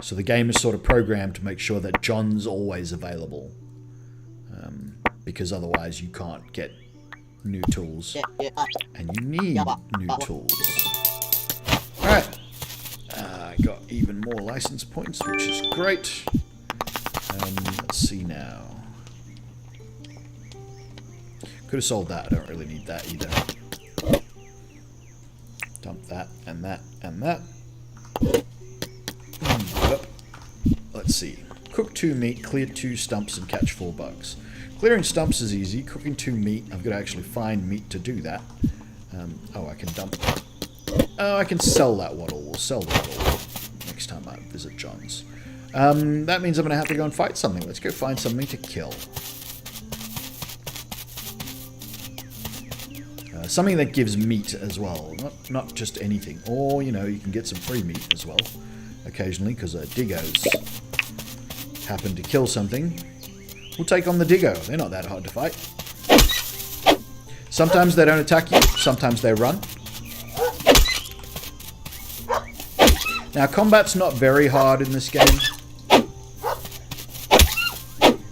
So the game is sort of programmed to make sure that John's always available. Because otherwise you can't get new tools. And you need new tools. Alright. I got even more license points, which is great. Let's see now. Could have sold that. I don't really need that either. Dump that and that and that. Let's see. Cook 2 meat, clear 2 stumps, and catch 4 bugs. Clearing stumps is easy. Cooking 2 meat, I've got to actually find meat to do that. Oh, I can dump. Oh, I can sell that wattle. We'll sell the wattle next time I visit John's. That means I'm going to have to go and fight something. Let's go find something to kill. Something that gives meat as well. Not just anything. Or, you know, you can get some free meat as well. Occasionally, because diggos happen to kill something. We'll take on the diggo. They're not that hard to fight. Sometimes they don't attack you. Sometimes they run. Now, combat's not very hard in this game.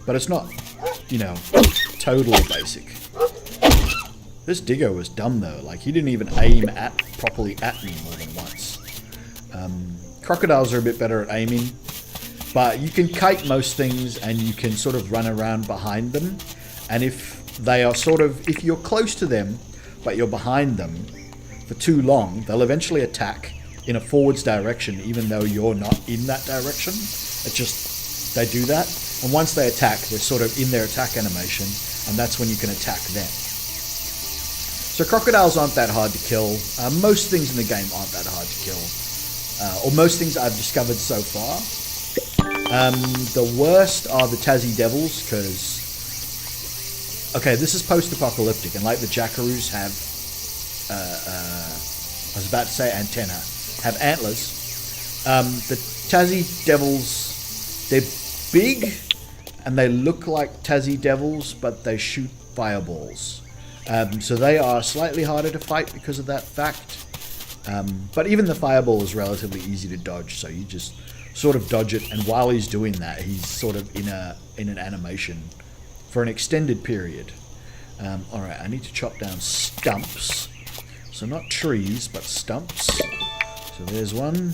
But it's not, you know, totally basic. This diggo was dumb, though. Like, he didn't even aim properly at me more than once. Crocodiles are a bit better at aiming. But you can kite most things, and you can sort of run around behind them. And if they are sort of... If you're close to them, but you're behind them for too long, they'll eventually attack in a forwards direction, even though you're not in that direction. It's just... They do that. And once they attack, they're sort of in their attack animation, and that's when you can attack them. So crocodiles aren't that hard to kill. Most things in the game aren't that hard to kill. Or most things I've discovered so far. The worst are the Tassie Devils, because... Okay, this is post-apocalyptic, and like the jackaroos have... I was about to say antenna. Have antlers. The Tassie Devils, they're big, and they look like Tassie Devils, but they shoot fireballs. So they are slightly harder to fight because of that fact. But even the fireball is relatively easy to dodge, so you just sort of dodge it, and while he's doing that, he's sort of in an animation for an extended period. Alright, I need to chop down stumps. So not trees, but stumps. So there's one.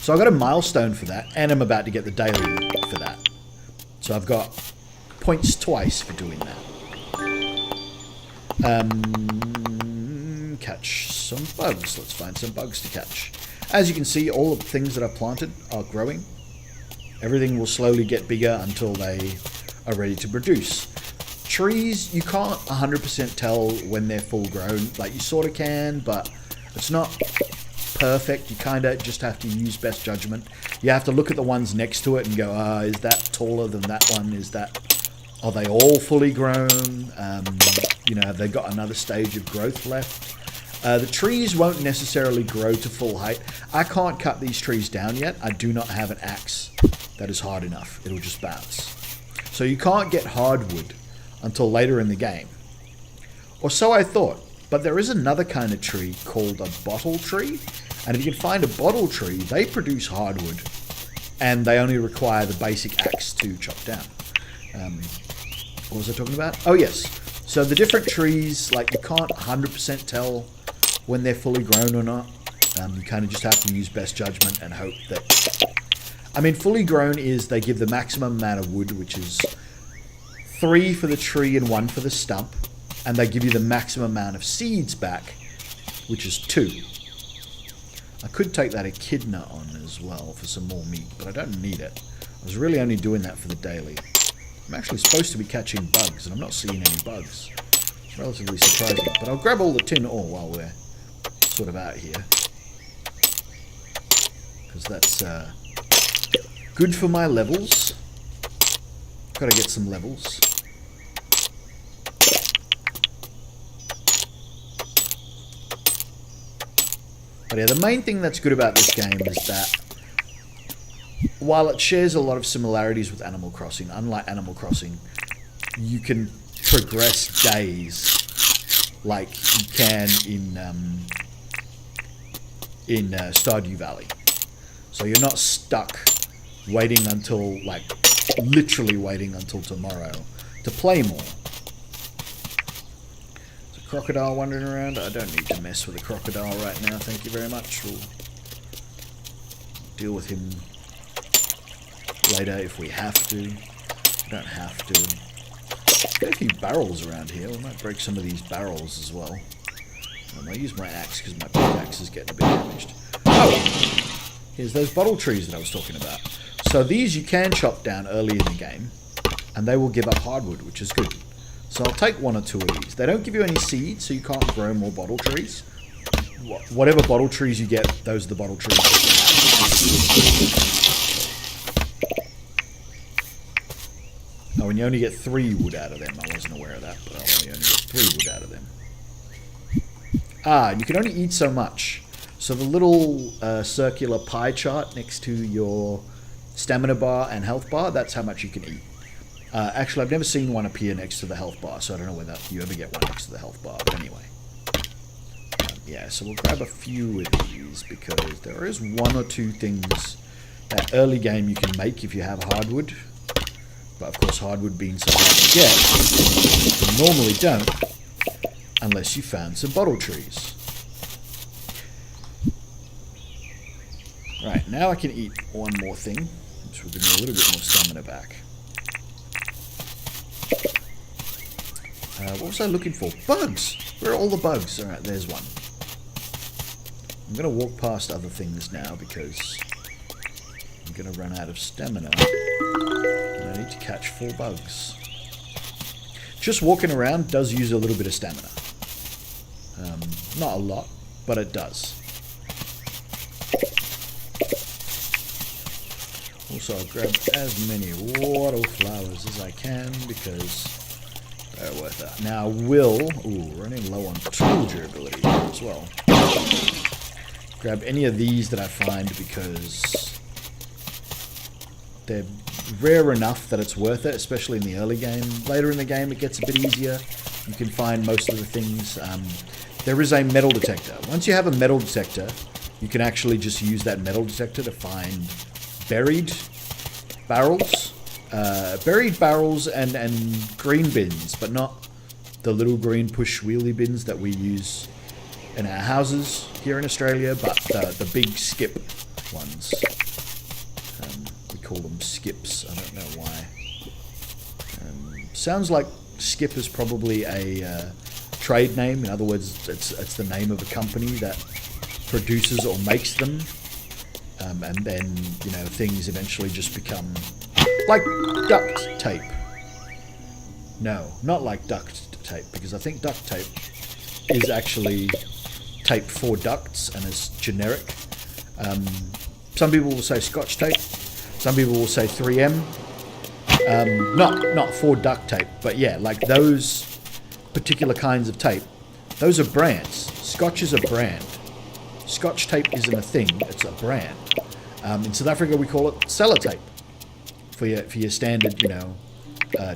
So I got a milestone for that, and I'm about to get the daily for that. So I've got points twice for doing that. Catch some bugs. Let's find some bugs to catch. As you can see, all of the things that I've planted are growing. Everything will slowly get bigger until they are ready to produce. Trees, you can't 100% tell when they're full grown. Like, you sort of can, but it's not perfect. You kind of just have to use best judgment. You have to look at the ones next to it and go, is that taller than that one? Are they all fully grown? You know, have they got another stage of growth left? The trees won't necessarily grow to full height. I can't cut these trees down yet. I do not have an axe that is hard enough. It'll just bounce. So you can't get hardwood until later in the game. Or so I thought. But there is another kind of tree called a bottle tree. And if you can find a bottle tree, they produce hardwood. And they only require the basic axe to chop down. What was I talking about? Oh, yes. So the different trees, like, you can't 100% tell when they're fully grown or not. You kind of just have to use best judgment and hope that... I mean, fully grown is they give the maximum amount of wood, which is 3 for the tree and 1 for the stump. And they give you the maximum amount of seeds back, which is 2. I could take that echidna on as well for some more meat, but I don't need it. I was really only doing that for the daily. I'm actually supposed to be catching bugs, and I'm not seeing any bugs. It's relatively surprising. But I'll grab all the tin ore while we're sort of out here. Because that's good for my levels. Gotta get some levels. But yeah, the main thing that's good about this game is that while it shares a lot of similarities with Animal Crossing, unlike Animal Crossing, you can progress days like you can in Stardew Valley. So you're not stuck waiting until, like, literally waiting until tomorrow to play more. There's a crocodile wandering around. I don't need to mess with a crocodile right now, thank you very much. We'll deal with him later if we have to. We don't have to. Got a few barrels around here. We might break some of these barrels as well. I'm going to use my axe because my pickaxe is getting a bit damaged. Oh! Here's those bottle trees that I was talking about. So these you can chop down early in the game, and they will give up hardwood, which is good. So I'll take 1 or 2 of these. They don't give you any seeds, so you can't grow more bottle trees. Whatever bottle trees you get, those are the bottle trees that you have. Oh, and you only get 3 wood out of them. I wasn't aware of that, but I'll only get 3 wood out of them. Ah, and you can only eat so much. So the little circular pie chart next to your stamina bar and health bar, that's how much you can eat. Actually, I've never seen one appear next to the health bar, so I don't know whether you ever get one next to the health bar, but anyway. Yeah, so we'll grab a few of these, because there is 1 or 2 things that early game you can make if you have hardwood. But of course, hardwood being so hard to get, you normally don't, unless you found some bottle trees. Right, now I can eat 1 more thing, which will give me a little bit more stamina back. What was I looking for? Bugs! Where are all the bugs? Alright, there's one. I'm going to walk past other things now because I'm going to run out of stamina. And I need to catch 4 bugs. Just walking around does use a little bit of stamina. Not a lot, but it does. Also, I'll grab as many water flowers as I can because they're worth it. Now, I will... Ooh, running low on tool durability as well. Grab any of these that I find because they're rare enough that it's worth it, especially in the early game. Later in the game, it gets a bit easier. You can find most of the things. There is a metal detector. Once you have a metal detector, you can actually just use that metal detector to find buried barrels. Buried barrels and green bins, but not the little green push wheelie bins that we use in our houses here in Australia, but the big skip ones. We call them skips. I don't know why. Sounds like Skip is probably a trade name. In other words, it's the name of a company that produces or makes them. And then, you know, things eventually just become like duct tape. No, not like duct tape, because I think duct tape is actually tape for ducts and is generic. Some people will say Scotch tape. Some people will say 3M. Not for duct tape, but yeah, like those particular kinds of tape. Those are brands. Scotch is a brand. Scotch tape isn't a thing, it's a brand. In South Africa we call it sellotape. For your standard, you know,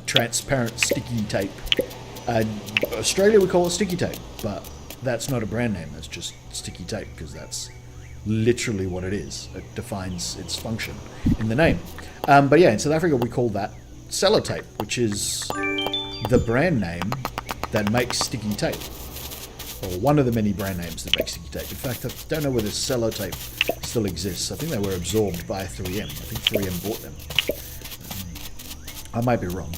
transparent sticky tape. Australia we call it sticky tape, but that's not a brand name, that's just sticky tape, because that's literally what it is. It defines its function in the name. But yeah, in South Africa we call that sellotape, which is the brand name that makes sticky tape. Or one of the many brand names that make sticky tape. In fact, I don't know whether sellotape still exists. I think they were absorbed by 3M. I think 3M bought them. I might be wrong.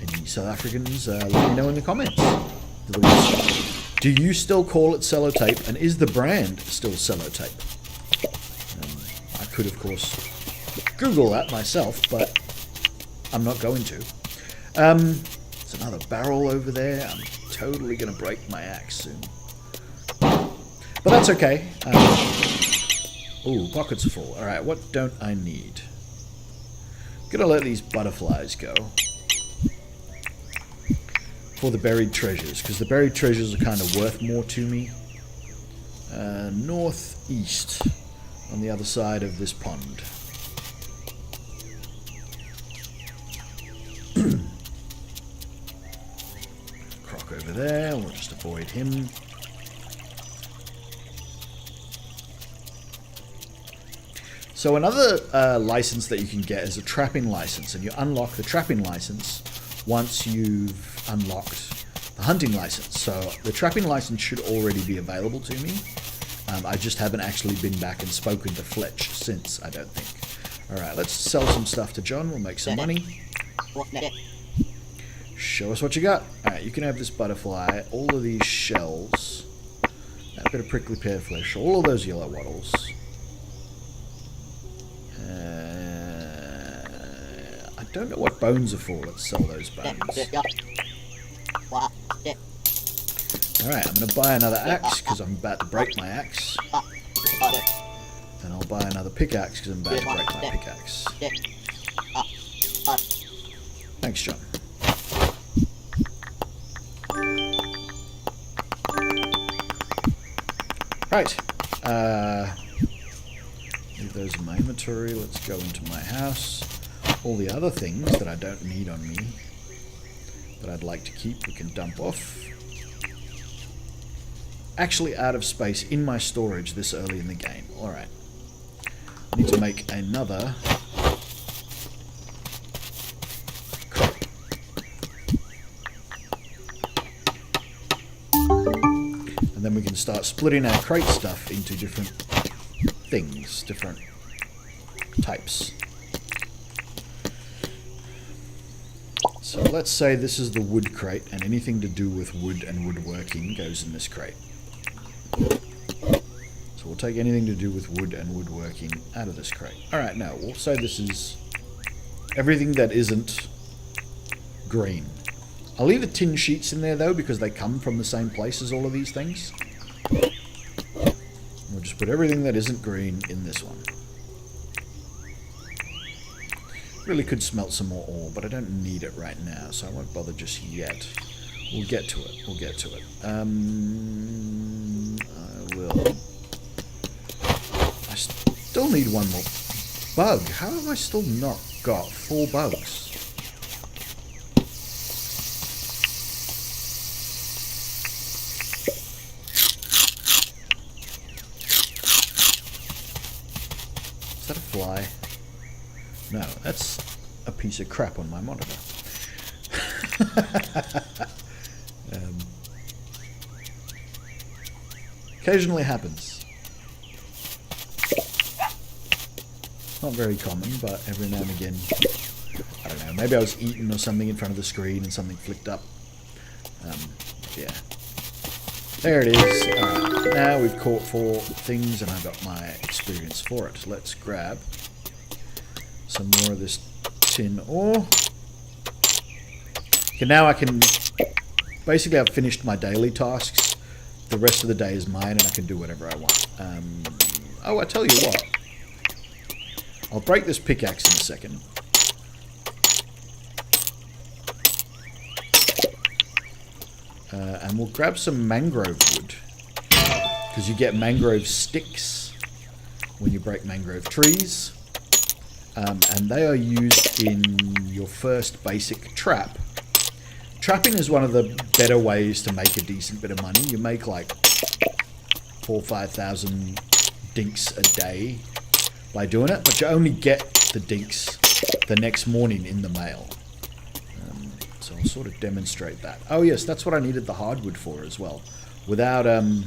Any South Africans, let me know in the comments. Do you still call it sellotape? And is the brand still sellotape? I could, of course, Google that myself, but I'm not going to. There's another barrel over there. I'm totally going to break my axe soon. But that's okay. Ooh, pockets are full. Alright, what don't I need? Gonna let these butterflies go. For the buried treasures, because the buried treasures are kind of worth more to me. Northeast, on the other side of this pond. Croc over there, we'll just avoid him. So another license that you can get is a trapping license, and you unlock the trapping license once you've unlocked the hunting license. So the trapping license should already be available to me. I just haven't actually been back and spoken to Fletch since, I don't think. Alright, let's sell some stuff to John. We'll make some money. Show us what you got. Alright, you can have this butterfly, all of these shells, a bit of prickly pear flesh, all of those yellow wattles. I don't know what bones are for. Let's sell those bones. Alright, I'm going to buy another axe because I'm about to break my axe. And I'll buy another pickaxe because I'm about to break my pickaxe. Thanks, John. Right. Leave those in my inventory. Let's go into my house. All the other things that I don't need on me, that I'd like to keep, we can dump off. Actually out of space in my storage this early in the game. Alright. I need to make another crate. And then we can start splitting our crate stuff into different things, different types. So let's say this is the wood crate, and anything to do with wood and woodworking goes in this crate. So we'll take anything to do with wood and woodworking out of this crate. Alright, now we'll say this is everything that isn't green. I'll leave the tin sheets in there though, because they come from the same place as all of these things. We'll just put everything that isn't green in this one. Really could smelt some more ore, but I don't need it right now, so I won't bother just yet. We'll get to it. We'll get to it. I will. I still need one more bug. How have I still not got 4 bugs? Is that a fly? No, that's a piece of crap on my monitor. Occasionally happens. Not very common, but every now and again, I don't know, maybe I was eating or something in front of the screen and something flicked up. Yeah. There it is. Alright, now we've caught 4 things and I got my experience for it. Let's grab some more of this tin ore. Okay, now I can... Basically, I've finished my daily tasks. The rest of the day is mine and I can do whatever I want. Oh, I tell you what. I'll break this pickaxe in a second. And we'll grab some mangrove wood. Because you get mangrove sticks when you break mangrove trees. And they are used in your first basic trap. Trapping is one of the better ways to make a decent bit of money. You make like 4,000 or 5,000 dinks a day by doing it, but you only get the dinks the next morning in the mail. So I'll sort of demonstrate that. Oh yes, that's what I needed the hardwood for as well. Without, oh,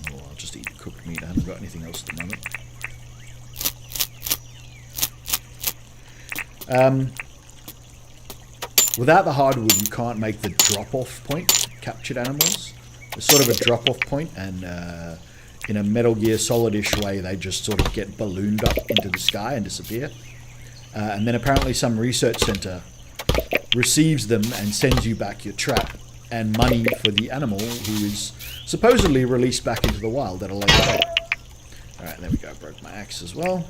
I'll just eat cooked meat. I haven't got anything else at the moment. Without the hardwood, you can't make the drop-off point, captured animals. There's sort of a drop-off point, and in a Metal Gear Solid-ish way, they just sort of get ballooned up into the sky and disappear. And then apparently some research center receives them and sends you back your trap and money for the animal who is supposedly released back into the wild at a later date. Alright, there we go. I broke my axe as well.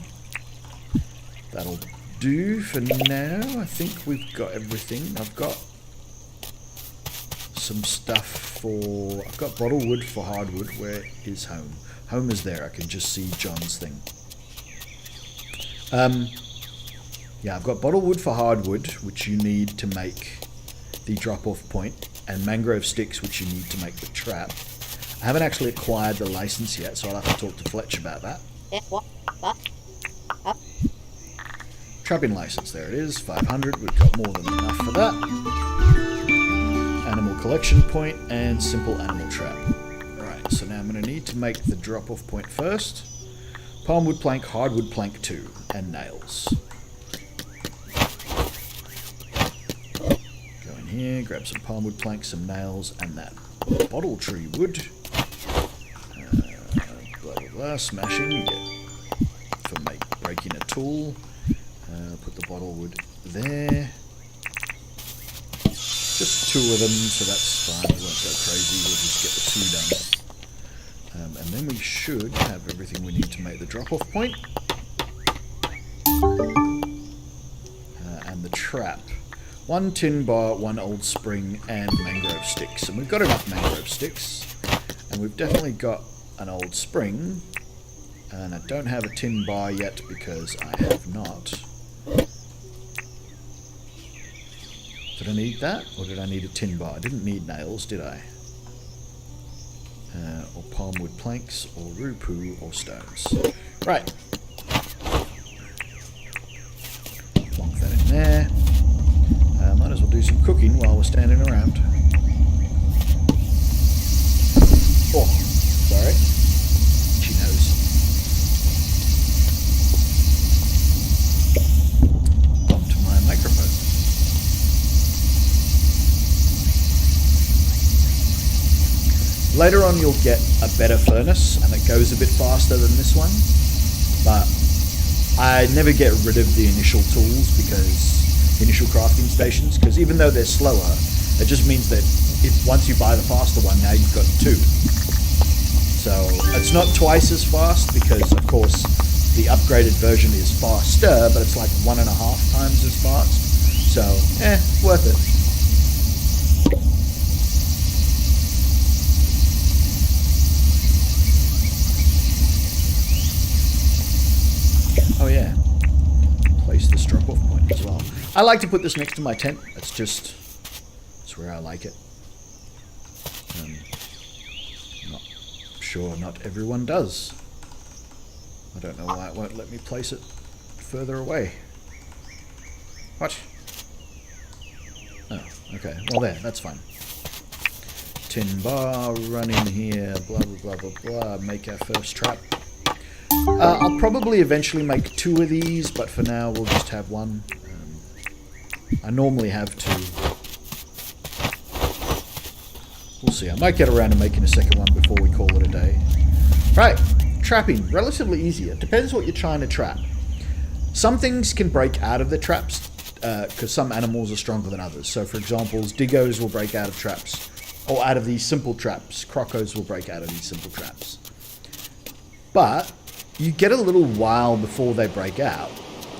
That'll do for now. I think we've got everything. I've got some stuff for... I've got bottle wood for hardwood. Where is home? Home is there. I can just see John's thing. Yeah, I've got bottle wood for hardwood, which you need to make the drop-off point, and mangrove sticks, which you need to make the trap. I haven't actually acquired the license yet, so I'll have to talk to Fletch about that. Trapping license, there it is, 500. We've got more than enough for that. Animal collection point and simple animal trap. Right, so now I'm going to need to make the drop-off point first. Palm wood plank, hardwood plank 2, and nails. Go in here, grab some palm wood plank, some nails, and that bottle tree wood. Blah blah blah, smashing, you get for breaking a tool. Put the bottle wood there. Just 2 of them, so that's fine. We won't go crazy. We'll just get the 2 done. And then we should have everything we need to make the drop-off point. And the trap. 1 tin bar, 1 old spring, and mangrove sticks. And we've got enough mangrove sticks. And we've definitely got an old spring. And I don't have a tin bar yet because I have not. Did I need that? Or did I need a tin bar? I didn't need nails, did I? Or palm wood planks, or rupoo, or stones. Right. Plonk that in there. Might as well do some cooking while we're standing around. Oh, sorry. She knows. Bumped my microphone. Later on you'll get a better furnace and it goes a bit faster than this one, but I never get rid of the initial tools because initial crafting stations, because even though they're slower, it just means that once you buy the faster one, now you've got 2. So it's not twice as fast because of course the upgraded version is faster, but it's like 1.5 times as fast. So worth it. Oh yeah, place this drop-off point as well. I like to put this next to my tent. It's where I like it. Not sure not everyone does. I don't know why it won't let me place it further away. What? Oh, okay. Well there, that's fine. Tin bar, run in here, blah blah blah blah blah, make our first trap. I'll probably eventually make 2 of these, but for now we'll just have 1. I normally have to... We'll see. I might get around to making a second one before we call it a day. Right. Trapping. Relatively easy. It depends what you're trying to trap. Some things can break out of the traps because some animals are stronger than others. So, for example, diggos will break out of traps. Or out of these simple traps. Crocos will break out of these simple traps. But you get a little while before they break out.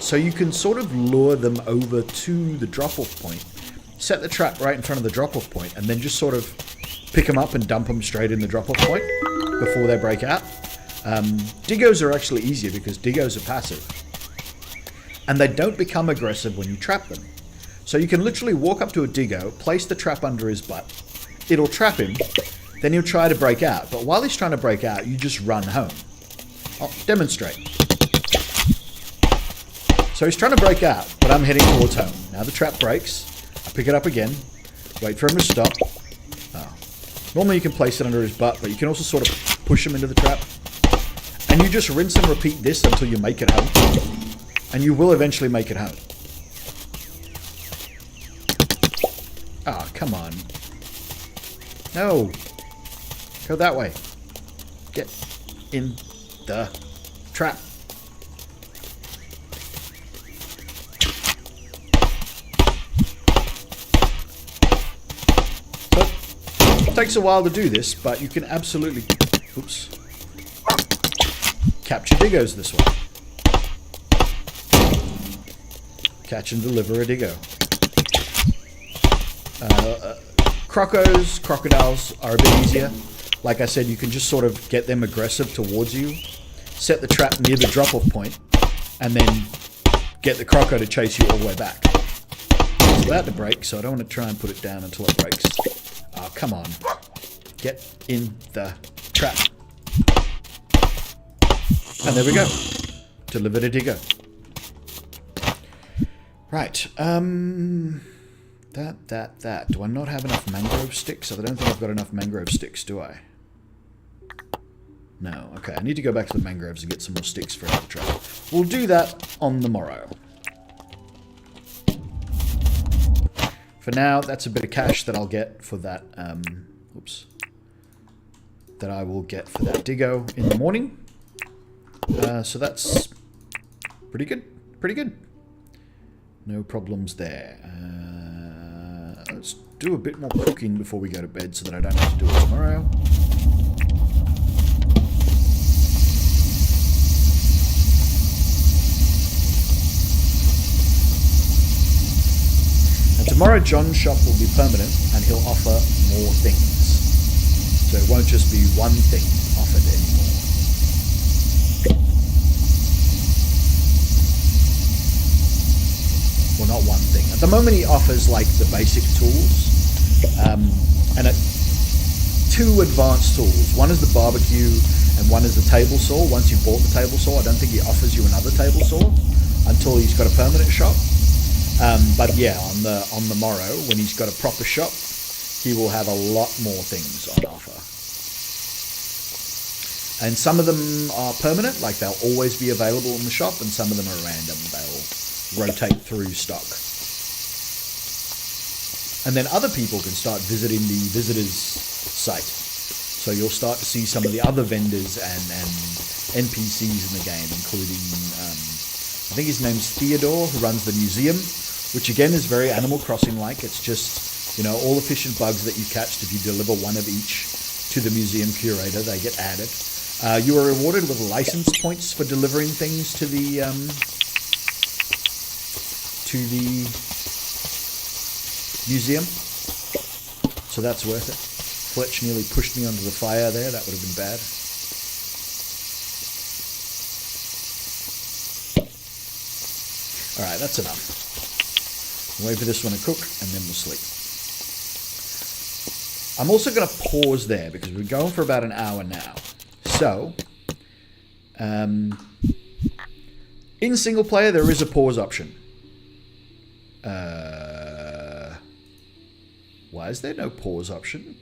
So you can sort of lure them over to the drop-off point. Set the trap right in front of the drop-off point. And then just sort of pick them up and dump them straight in the drop-off point before they break out. Diggos are actually easier because diggos are passive. And they don't become aggressive when you trap them. So you can literally walk up to a diggo, place the trap under his butt. It'll trap him, then he'll try to break out. But while he's trying to break out, you just run home. I'll demonstrate. So he's trying to break out, but I'm heading towards home. Now the trap breaks. I pick it up again. Wait for him to stop. Oh. Normally you can place it under his butt, but you can also sort of push him into the trap. And you just rinse and repeat this until you make it home. And you will eventually make it home. Oh, come on. No. Go that way. Get in the trap. So, it takes a while to do this, but you can absolutely... Oops. Capture diggos this way. Catch and deliver a diggo. Crocodiles are a bit easier. Like I said, you can just sort of get them aggressive towards you, set the trap near the drop-off point, and then get the croco to chase you all the way back. It's about to break, so I don't want to try and put it down until it breaks. Oh, come on. Get in the trap. And there we go. Delivered a diggo. Right, that. Do I not have enough mangrove sticks? I don't think I've got enough mangrove sticks, do I? No, okay. I need to go back to the mangroves and get some more sticks for another trap. We'll do that on the morrow. For now, that's a bit of cash that I'll get for that, oops. That I will get for that diggo in the morning. So that's pretty good, pretty good. No problems there. Let's do a bit more cooking before we go to bed so that I don't have to do it tomorrow. And tomorrow John's shop will be permanent and he'll offer more things. So it won't just be one thing offered anymore. Well, not one thing. At the moment, he offers like the basic tools, and two advanced tools. One is the barbecue, and one is the table saw. Once you've bought the table saw, I don't think he offers you another table saw until he's got a permanent shop. But yeah, on the morrow, when he's got a proper shop, he will have a lot more things on offer. And some of them are permanent, like they'll always be available in the shop, and some of them are random. They'll rotate through stock. And then other people can start visiting the visitors site. So you'll start to see some of the other vendors and NPCs in the game, including, I think his name's Theodore, who runs the museum, which again is very Animal Crossing-like. It's just, you know, all the fish and bugs that you catched, if you deliver one of each to the museum curator, they get added. You are rewarded with license points for delivering things to the museum, so that's worth it. Fletch nearly pushed me onto the fire there. That would have been bad. Alright, that's enough. Wait for this one to cook and then we'll sleep. I'm also going to pause there because we're going for about an hour now. So, in single player there is a pause option. Why is there no pause option?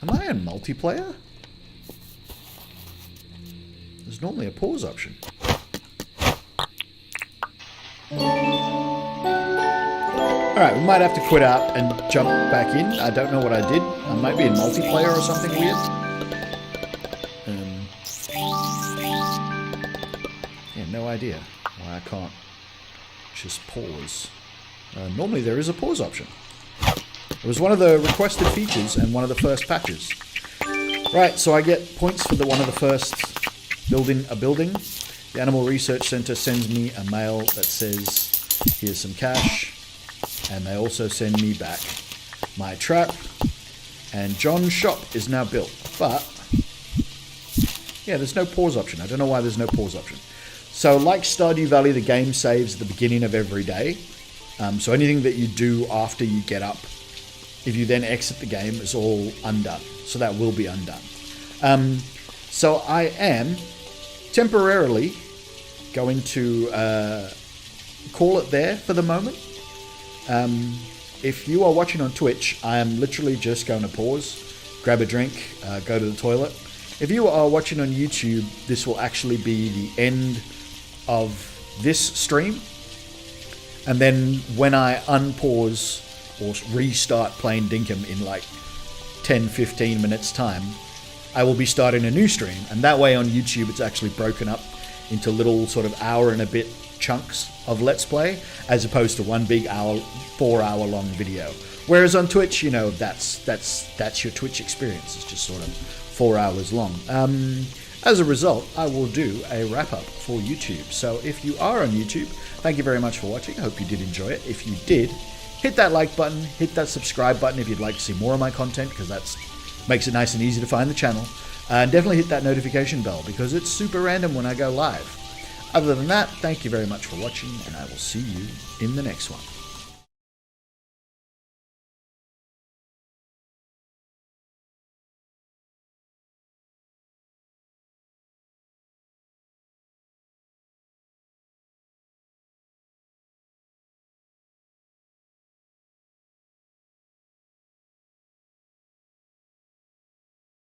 Am I in multiplayer? There's normally a pause option. Alright, we might have to quit out and jump back in. I don't know what I did. I might be in multiplayer or something weird. Yeah, no idea why I can't just pause. Normally there is a pause option. It was one of the requested features and one of the first patches. Right, so I get points for one of the first building a building. The Animal Research Center sends me a mail that says, here's some cash. And they also send me back my trap. And John's shop is now built. But, yeah, there's no pause option. I don't know why there's no pause option. So, like Stardew Valley, the game saves at the beginning of every day. So anything that you do after you get up, if you then exit the game, is all undone. So that will be undone. So I am temporarily going to call it there for the moment. If you are watching on Twitch, I am literally just going to pause, grab a drink, go to the toilet. If you are watching on YouTube, this will actually be the end of this stream. And then when I unpause or restart playing Dinkum in like 10-15 minutes time, I will be starting a new stream. And that way on YouTube, it's actually broken up into little sort of hour and a bit chunks of Let's Play, as opposed to one big 4-hour long video. Whereas on Twitch, you know, that's your Twitch experience. It's just sort of 4 hours long. As a result, I will do a wrap up for YouTube. So if you are on YouTube, thank you very much for watching. I hope you did enjoy it. If you did, hit that like button, hit that subscribe button if you'd like to see more of my content, because that makes it nice and easy to find the channel. And definitely hit that notification bell, because it's super random when I go live. Other than that, thank you very much for watching, and I will see you in the next one.